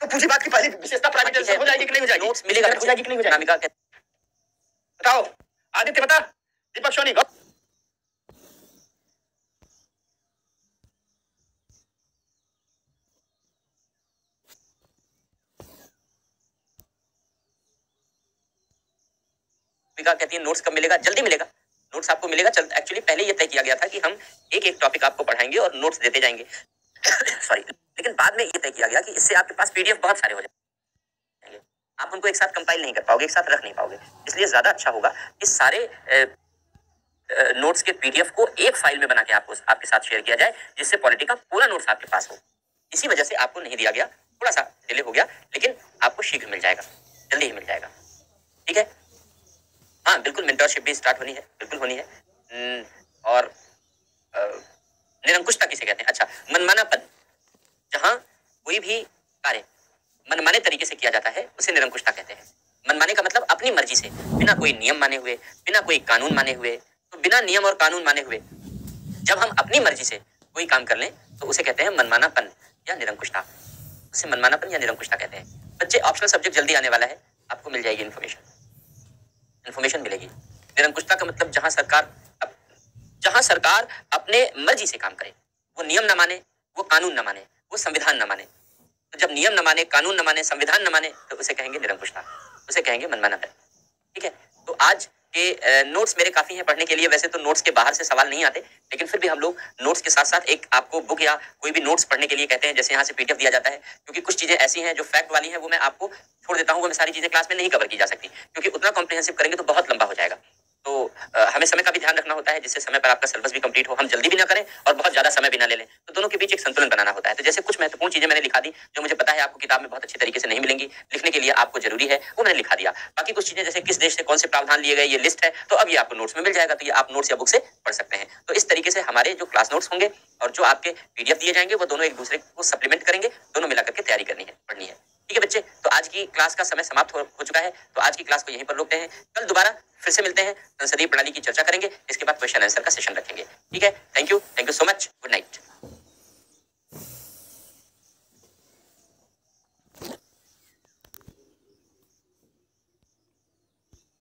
तो पूंजीवाद की पहली विशेषता प्राइवेटाइजेशन हो जाएगी कि नहीं हो जाएगी, नोट्स मिलेगा, हो जाएगी कि नहीं हो जाएगी, बताओ आदित्य, बता, दीपक सोनी, कहती है नोट्स कब मिलेगा, जल्दी मिलेगा, नोट्स आपको मिलेगा। एक्चुअली पहले ये तय किया गया था कि हम एक एक टॉपिक आपको पढ़ाएंगे और नोट्स देते जाएंगे सॉरी, लेकिन बाद में ये तय किया गया कि इससे आपके पास पीडीएफ बहुत सारे हो जाएंगे, आप उनको एक साथ कंपाइल नहीं कर पाओगे, एक साथ रख नहीं पाओगे, इसलिए ज्यादा अच्छा होगा कि सारे नोट्स के पीडीएफ को एक फाइल में बना के आपको आपके साथ शेयर किया जाए, जिससे पॉलिटी का पूरा नोट्स आपके पास हो। इसी वजह से आपको नहीं दिया गया, थोड़ा सा डिले हो गया, लेकिन आपको शीघ्र मिल जाएगा, जल्दी ही मिल जाएगा। ठीक है, हाँ बिल्कुल, मेंटरशिप भी स्टार्ट होनी है, बिल्कुल होनी है। और निरंकुशता किसे कहते हैं, अच्छा, मनमाना पद, जहां कोई भी कार्य मनमाना मनमाने तरीके से किया जाता है उसे निरंकुशता कहते हैं। मनमाने का मतलब अपनी मर्जी से, बिना कोई नियम माने हुए, बिना कोई कानून माने हुए। तो बिना नियम और कानून माने हुए जब हम अपनी मर्जी से कोई काम कर लें तो उसे कहते हैं मनमानापन या निरंकुशता। उसे मनमानापन या निरंकुशता कहते हैं। बच्चे, ऑप्शनल सब्जेक्ट जल्दी आने वाला है, आपको मिल जाएगी इन्फॉर्मेशन मिलेगी। निरंकुशता का मतलब जहां सरकार अपने मर्जी से काम करे, वो नियम न माने, वो कानून न माने, वो संविधान न माने। तो जब नियम न माने, कानून न माने, संविधान न माने, तो उसे कहेंगे निरंकुशता, उसे कहेंगे मनमानापन। ठीक है, तो आज के नोट्स मेरे काफी हैं पढ़ने के लिए। वैसे तो नोट्स के बाहर से सवाल नहीं आते, लेकिन फिर भी हम लोग नोट्स के साथ साथ एक आपको बुक या कोई भी नोट्स पढ़ने के लिए कहते हैं, जैसे यहाँ से पीडीएफ दिया जाता है। क्योंकि कुछ चीजें ऐसी हैं जो फैक्ट वाली हैं, वो मैं आपको छोड़ देता हूँ, वो मैं सारी चीजें क्लास में नहीं कवर की जा सकती, क्योंकि उतना कॉम्प्रिहेंसिव करेंगे तो बहुत लंबा हो जाएगा। तो हमें समय का भी ध्यान रखना होता है, जिससे समय पर आपका सिलेबस भी कंप्लीट हो, हम जल्दी भी ना करें और बहुत ज्यादा समय भी ना ले लें। तो दोनों के बीच एक संतुलन बनाना होता है। तो जैसे कुछ महत्वपूर्ण चीजें मैंने लिखा दी जो मुझे पता है आपको किताब में बहुत अच्छी तरीके से नहीं मिलेंगी, लिखने के लिए आपको जरूरी है, वो मैंने लिखा दिया। बाकी कुछ चीजें जैसे किस देश से कौन से प्रावधान लिए गए, ये लिस्ट है, तो अब ये आपको नोट्स में मिल जाएगा, तो ये आप नोट्स या बुक से पढ़ सकते हैं। तो इस तरीके से हमारे जो क्लास नोट्स होंगे और जो आपके पीडीएफ दिए जाएंगे, वो दोनों एक दूसरे को सप्लीमेंट करेंगे, दोनों मिलाकर के तैयारी करनी है, पढ़नी है। ठीक है बच्चे, तो आज की क्लास का समय समाप्त हो चुका है, तो आज की क्लास को यहीं पर रोकते हैं। कल दोबारा फिर से मिलते हैं, संसदीय प्रणाली की चर्चा करेंगे, इसके बाद क्वेश्चन आंसर का सेशन रखेंगे। ठीक है, थैंक यू सो मच।